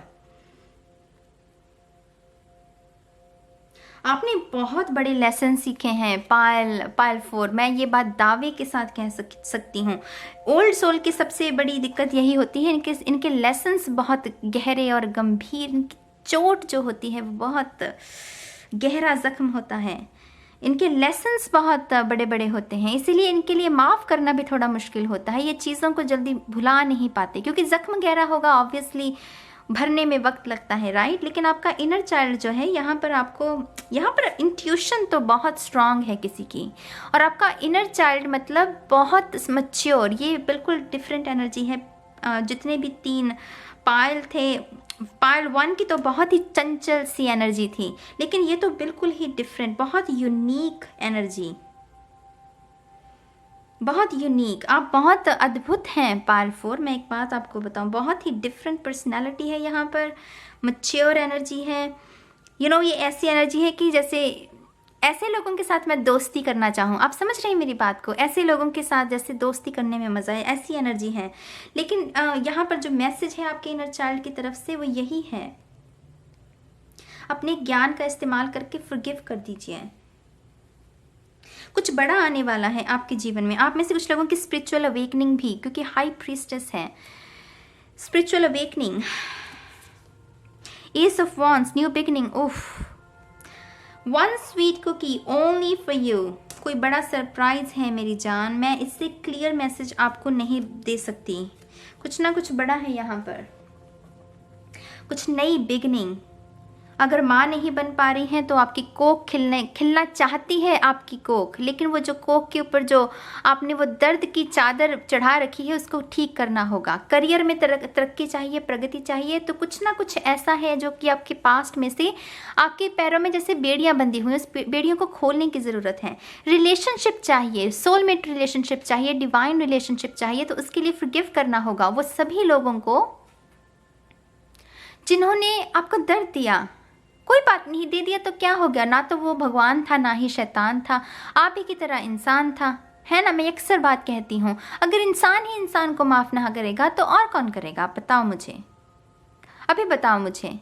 आपने बहुत बड़े लेसन सीखे हैं पायल 4। मैं ये बात दावे के साथ कह सकती हूँ। ओल्ड सोल की सबसे बड़ी दिक्कत यही होती है, इनके लेसन्स बहुत गहरे और गंभीर, इनकी चोट जो होती है वो बहुत गहरा जख्म होता है। इनके लेसन्स बहुत बड़े बड़े होते हैं, इसीलिए इनके लिए माफ़ करना भी थोड़ा मुश्किल होता है। ये चीज़ों को जल्दी भुला नहीं पाते, क्योंकि जख्म गहरा होगा, ऑब्वियसली भरने में वक्त लगता है, राइट। लेकिन आपका इनर चाइल्ड जो है, यहाँ पर इंट्यूशन तो बहुत स्ट्रांग है किसी की, और आपका इनर चाइल्ड मतलब बहुत मैच्योर। ये बिल्कुल डिफरेंट एनर्जी है। जितने भी 3 पायल थे, पायल 1 की तो बहुत ही चंचल सी एनर्जी थी, लेकिन ये तो बिल्कुल ही डिफरेंट, बहुत यूनिक एनर्जी, बहुत यूनिक। आप बहुत अद्भुत हैं पायल 4। मैं एक बात आपको बताऊं, बहुत ही डिफरेंट पर्सनालिटी है यहाँ पर, मैच्योर एनर्जी है। ये ऐसी एनर्जी है कि जैसे ऐसे लोगों के साथ मैं दोस्ती करना चाहूँ। आप समझ रहे हैं मेरी बात को? ऐसे लोगों के साथ जैसे दोस्ती करने में मज़ा है, ऐसी एनर्जी है। लेकिन यहाँ पर जो मैसेज है आपके इनर चाइल्ड की तरफ से वो यही है, अपने ज्ञान का इस्तेमाल करके फॉरगिव कर दीजिए। कुछ बड़ा आने वाला है आपके जीवन में। आप में से कुछ लोगों की स्पिरिचुअल अवेकनिंग भी, क्योंकि हाई प्रीस्टेस है, spiritual awakening. Ace of wands, new beginning. उफ, 1 sweet cookie only for you. कोई बड़ा सरप्राइज है मेरी जान, मैं इससे क्लियर मैसेज आपको नहीं दे सकती। कुछ ना कुछ बड़ा है यहाँ पर, कुछ नई बिगिनिंग अगर माँ नहीं बन पा रही हैं तो आपकी कोख खिलना चाहती है आपकी कोख, लेकिन वो जो कोख के ऊपर जो आपने वो दर्द की चादर चढ़ा रखी है उसको ठीक करना होगा। करियर में तरक्की चाहिए, प्रगति चाहिए, तो कुछ ना कुछ ऐसा है जो कि आपके पास्ट में से आपके पैरों में जैसे बेड़ियाँ बंधी हुई हैं, उस बेड़ियों को खोलने की ज़रूरत है। रिलेशनशिप चाहिए, सोलमेट रिलेशनशिप चाहिए, डिवाइन रिलेशनशिप चाहिए, तो उसके लिए फॉरगिव करना होगा वो सभी लोगों को जिन्होंने आपको दर्द दिया। कोई बात नहीं, दे दिया तो क्या हो गया, ना तो वो भगवान था ना ही शैतान था, आप ही की तरह इंसान था, है ना। मैं अक्सर बात कहती हूँ, अगर इंसान ही इंसान को माफ़ ना करेगा तो और कौन करेगा, आप बताओ मुझे, अभी बताओ मुझे।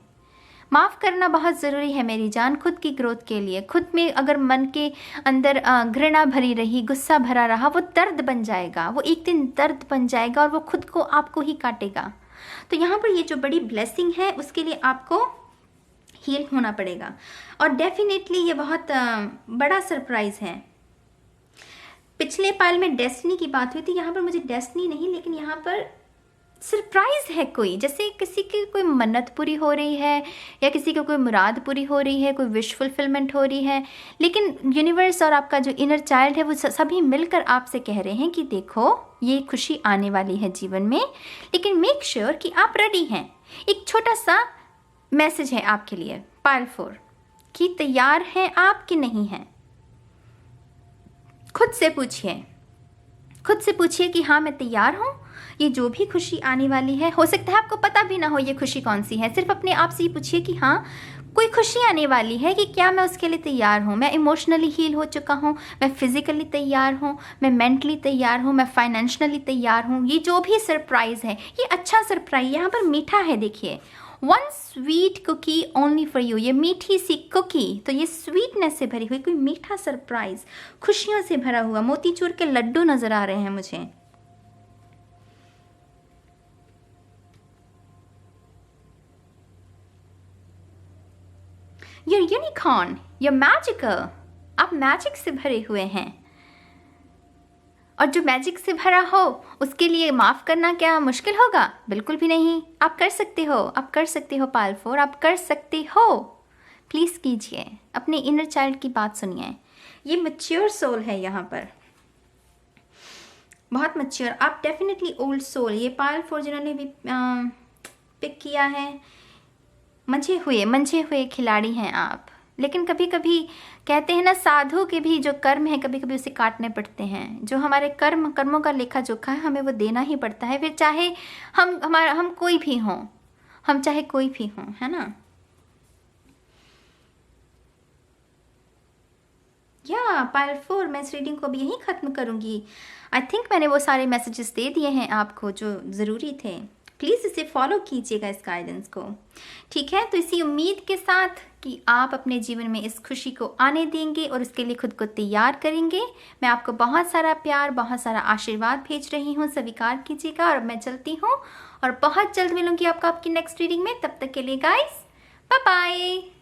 माफ़ करना बहुत ज़रूरी है मेरी जान, खुद की ग्रोथ के लिए। खुद में अगर मन के अंदर घृणा भरी रही, गुस्सा भरा रहा, वो दर्द बन जाएगा, वो एक दिन दर्द बन जाएगा और वो खुद को आपको ही काटेगा। तो यहाँ पर ये जो बड़ी ब्लेसिंग है उसके लिए आपको हील होना पड़ेगा। और डेफिनेटली ये बहुत बड़ा सरप्राइज़ है। पिछले पाल में डेस्टिनी की बात हुई थी, यहाँ पर मुझे डेस्टिनी नहीं, लेकिन यहाँ पर सरप्राइज़ है कोई, जैसे किसी की कोई मन्नत पूरी हो रही है या किसी की कोई मुराद पूरी हो रही है, कोई विश फुलफिलमेंट हो रही है, लेकिन यूनिवर्स और आपका जो इनर चाइल्ड है वो सभी मिलकर आपसे कह रहे हैं कि देखो ये खुशी आने वाली है जीवन में, लेकिन मेक श्योर कि आप रेडी हैं। एक छोटा सा मैसेज है आपके लिए पाइल 4 कि तैयार हैं आप कि नहीं हैं। खुद से पूछिए कि हाँ मैं तैयार हूँ, ये जो भी खुशी आने वाली है, हो सकता है आपको पता भी ना हो ये खुशी कौन सी है, सिर्फ अपने आप से ही पूछिए कि हाँ कोई खुशी आने वाली है कि क्या मैं उसके लिए तैयार हूँ। मैं इमोशनली हील हो चुका हूँ, मैं फिजिकली तैयार हूँ, मैं मेंटली तैयार हूँ, मैं फाइनेंशियली तैयार हूँ। ये जो भी सरप्राइज़ है, ये अच्छा सरप्राइज, यहाँ पर मीठा है, देखिए, one sweet cookie only for you, ये मीठी सी कुकी, तो ये स्वीटनेस से भरी हुई कोई मीठा सरप्राइज, खुशियों से भरा हुआ मोतीचूर के लड्डू नजर आ रहे हैं मुझे। You're unicorn, you're magical, आप मैजिक से भरे हुए हैं, और जो मैजिक से भरा हो उसके लिए माफ़ करना क्या मुश्किल होगा? बिल्कुल भी नहीं, आप कर सकते हो, आप कर सकते हो पाइल 4, आप कर सकते हो। प्लीज़ कीजिए, अपने इनर चाइल्ड की बात सुनिए। ये मैच्योर सोल है यहाँ पर, बहुत मैच्योर। आप डेफिनेटली ओल्ड सोल, ये पाइल 4 जिन्होंने भी पिक किया है, मंझे हुए खिलाड़ी हैं आप। लेकिन कभी कभी कहते हैं ना, साधु के भी जो कर्म है कभी कभी उसे काटने पड़ते हैं। जो हमारे कर्मों का लेखा जोखा है हमें वो देना ही पड़ता है, फिर चाहे हम कोई भी हों, हम चाहे कोई भी हों, है ना। या पाइल 4, मैं इस रीडिंग को अब यहीं ख़त्म करूँगी। आई थिंक मैंने वो सारे मैसेजेस दे दिए हैं आपको जो ज़रूरी थे। प्लीज़ इसे फॉलो कीजिएगा, इस गाइडेंस को, ठीक है। तो इसी उम्मीद के साथ कि आप अपने जीवन में इस खुशी को आने देंगे और उसके लिए खुद को तैयार करेंगे, मैं आपको बहुत सारा प्यार, बहुत सारा आशीर्वाद भेज रही हूँ, स्वीकार कीजिएगा। और मैं चलती हूँ और बहुत जल्द मिलूंगी आपको आपकी नेक्स्ट रीडिंग में। तब तक के लिए गाइस, बाय बाय।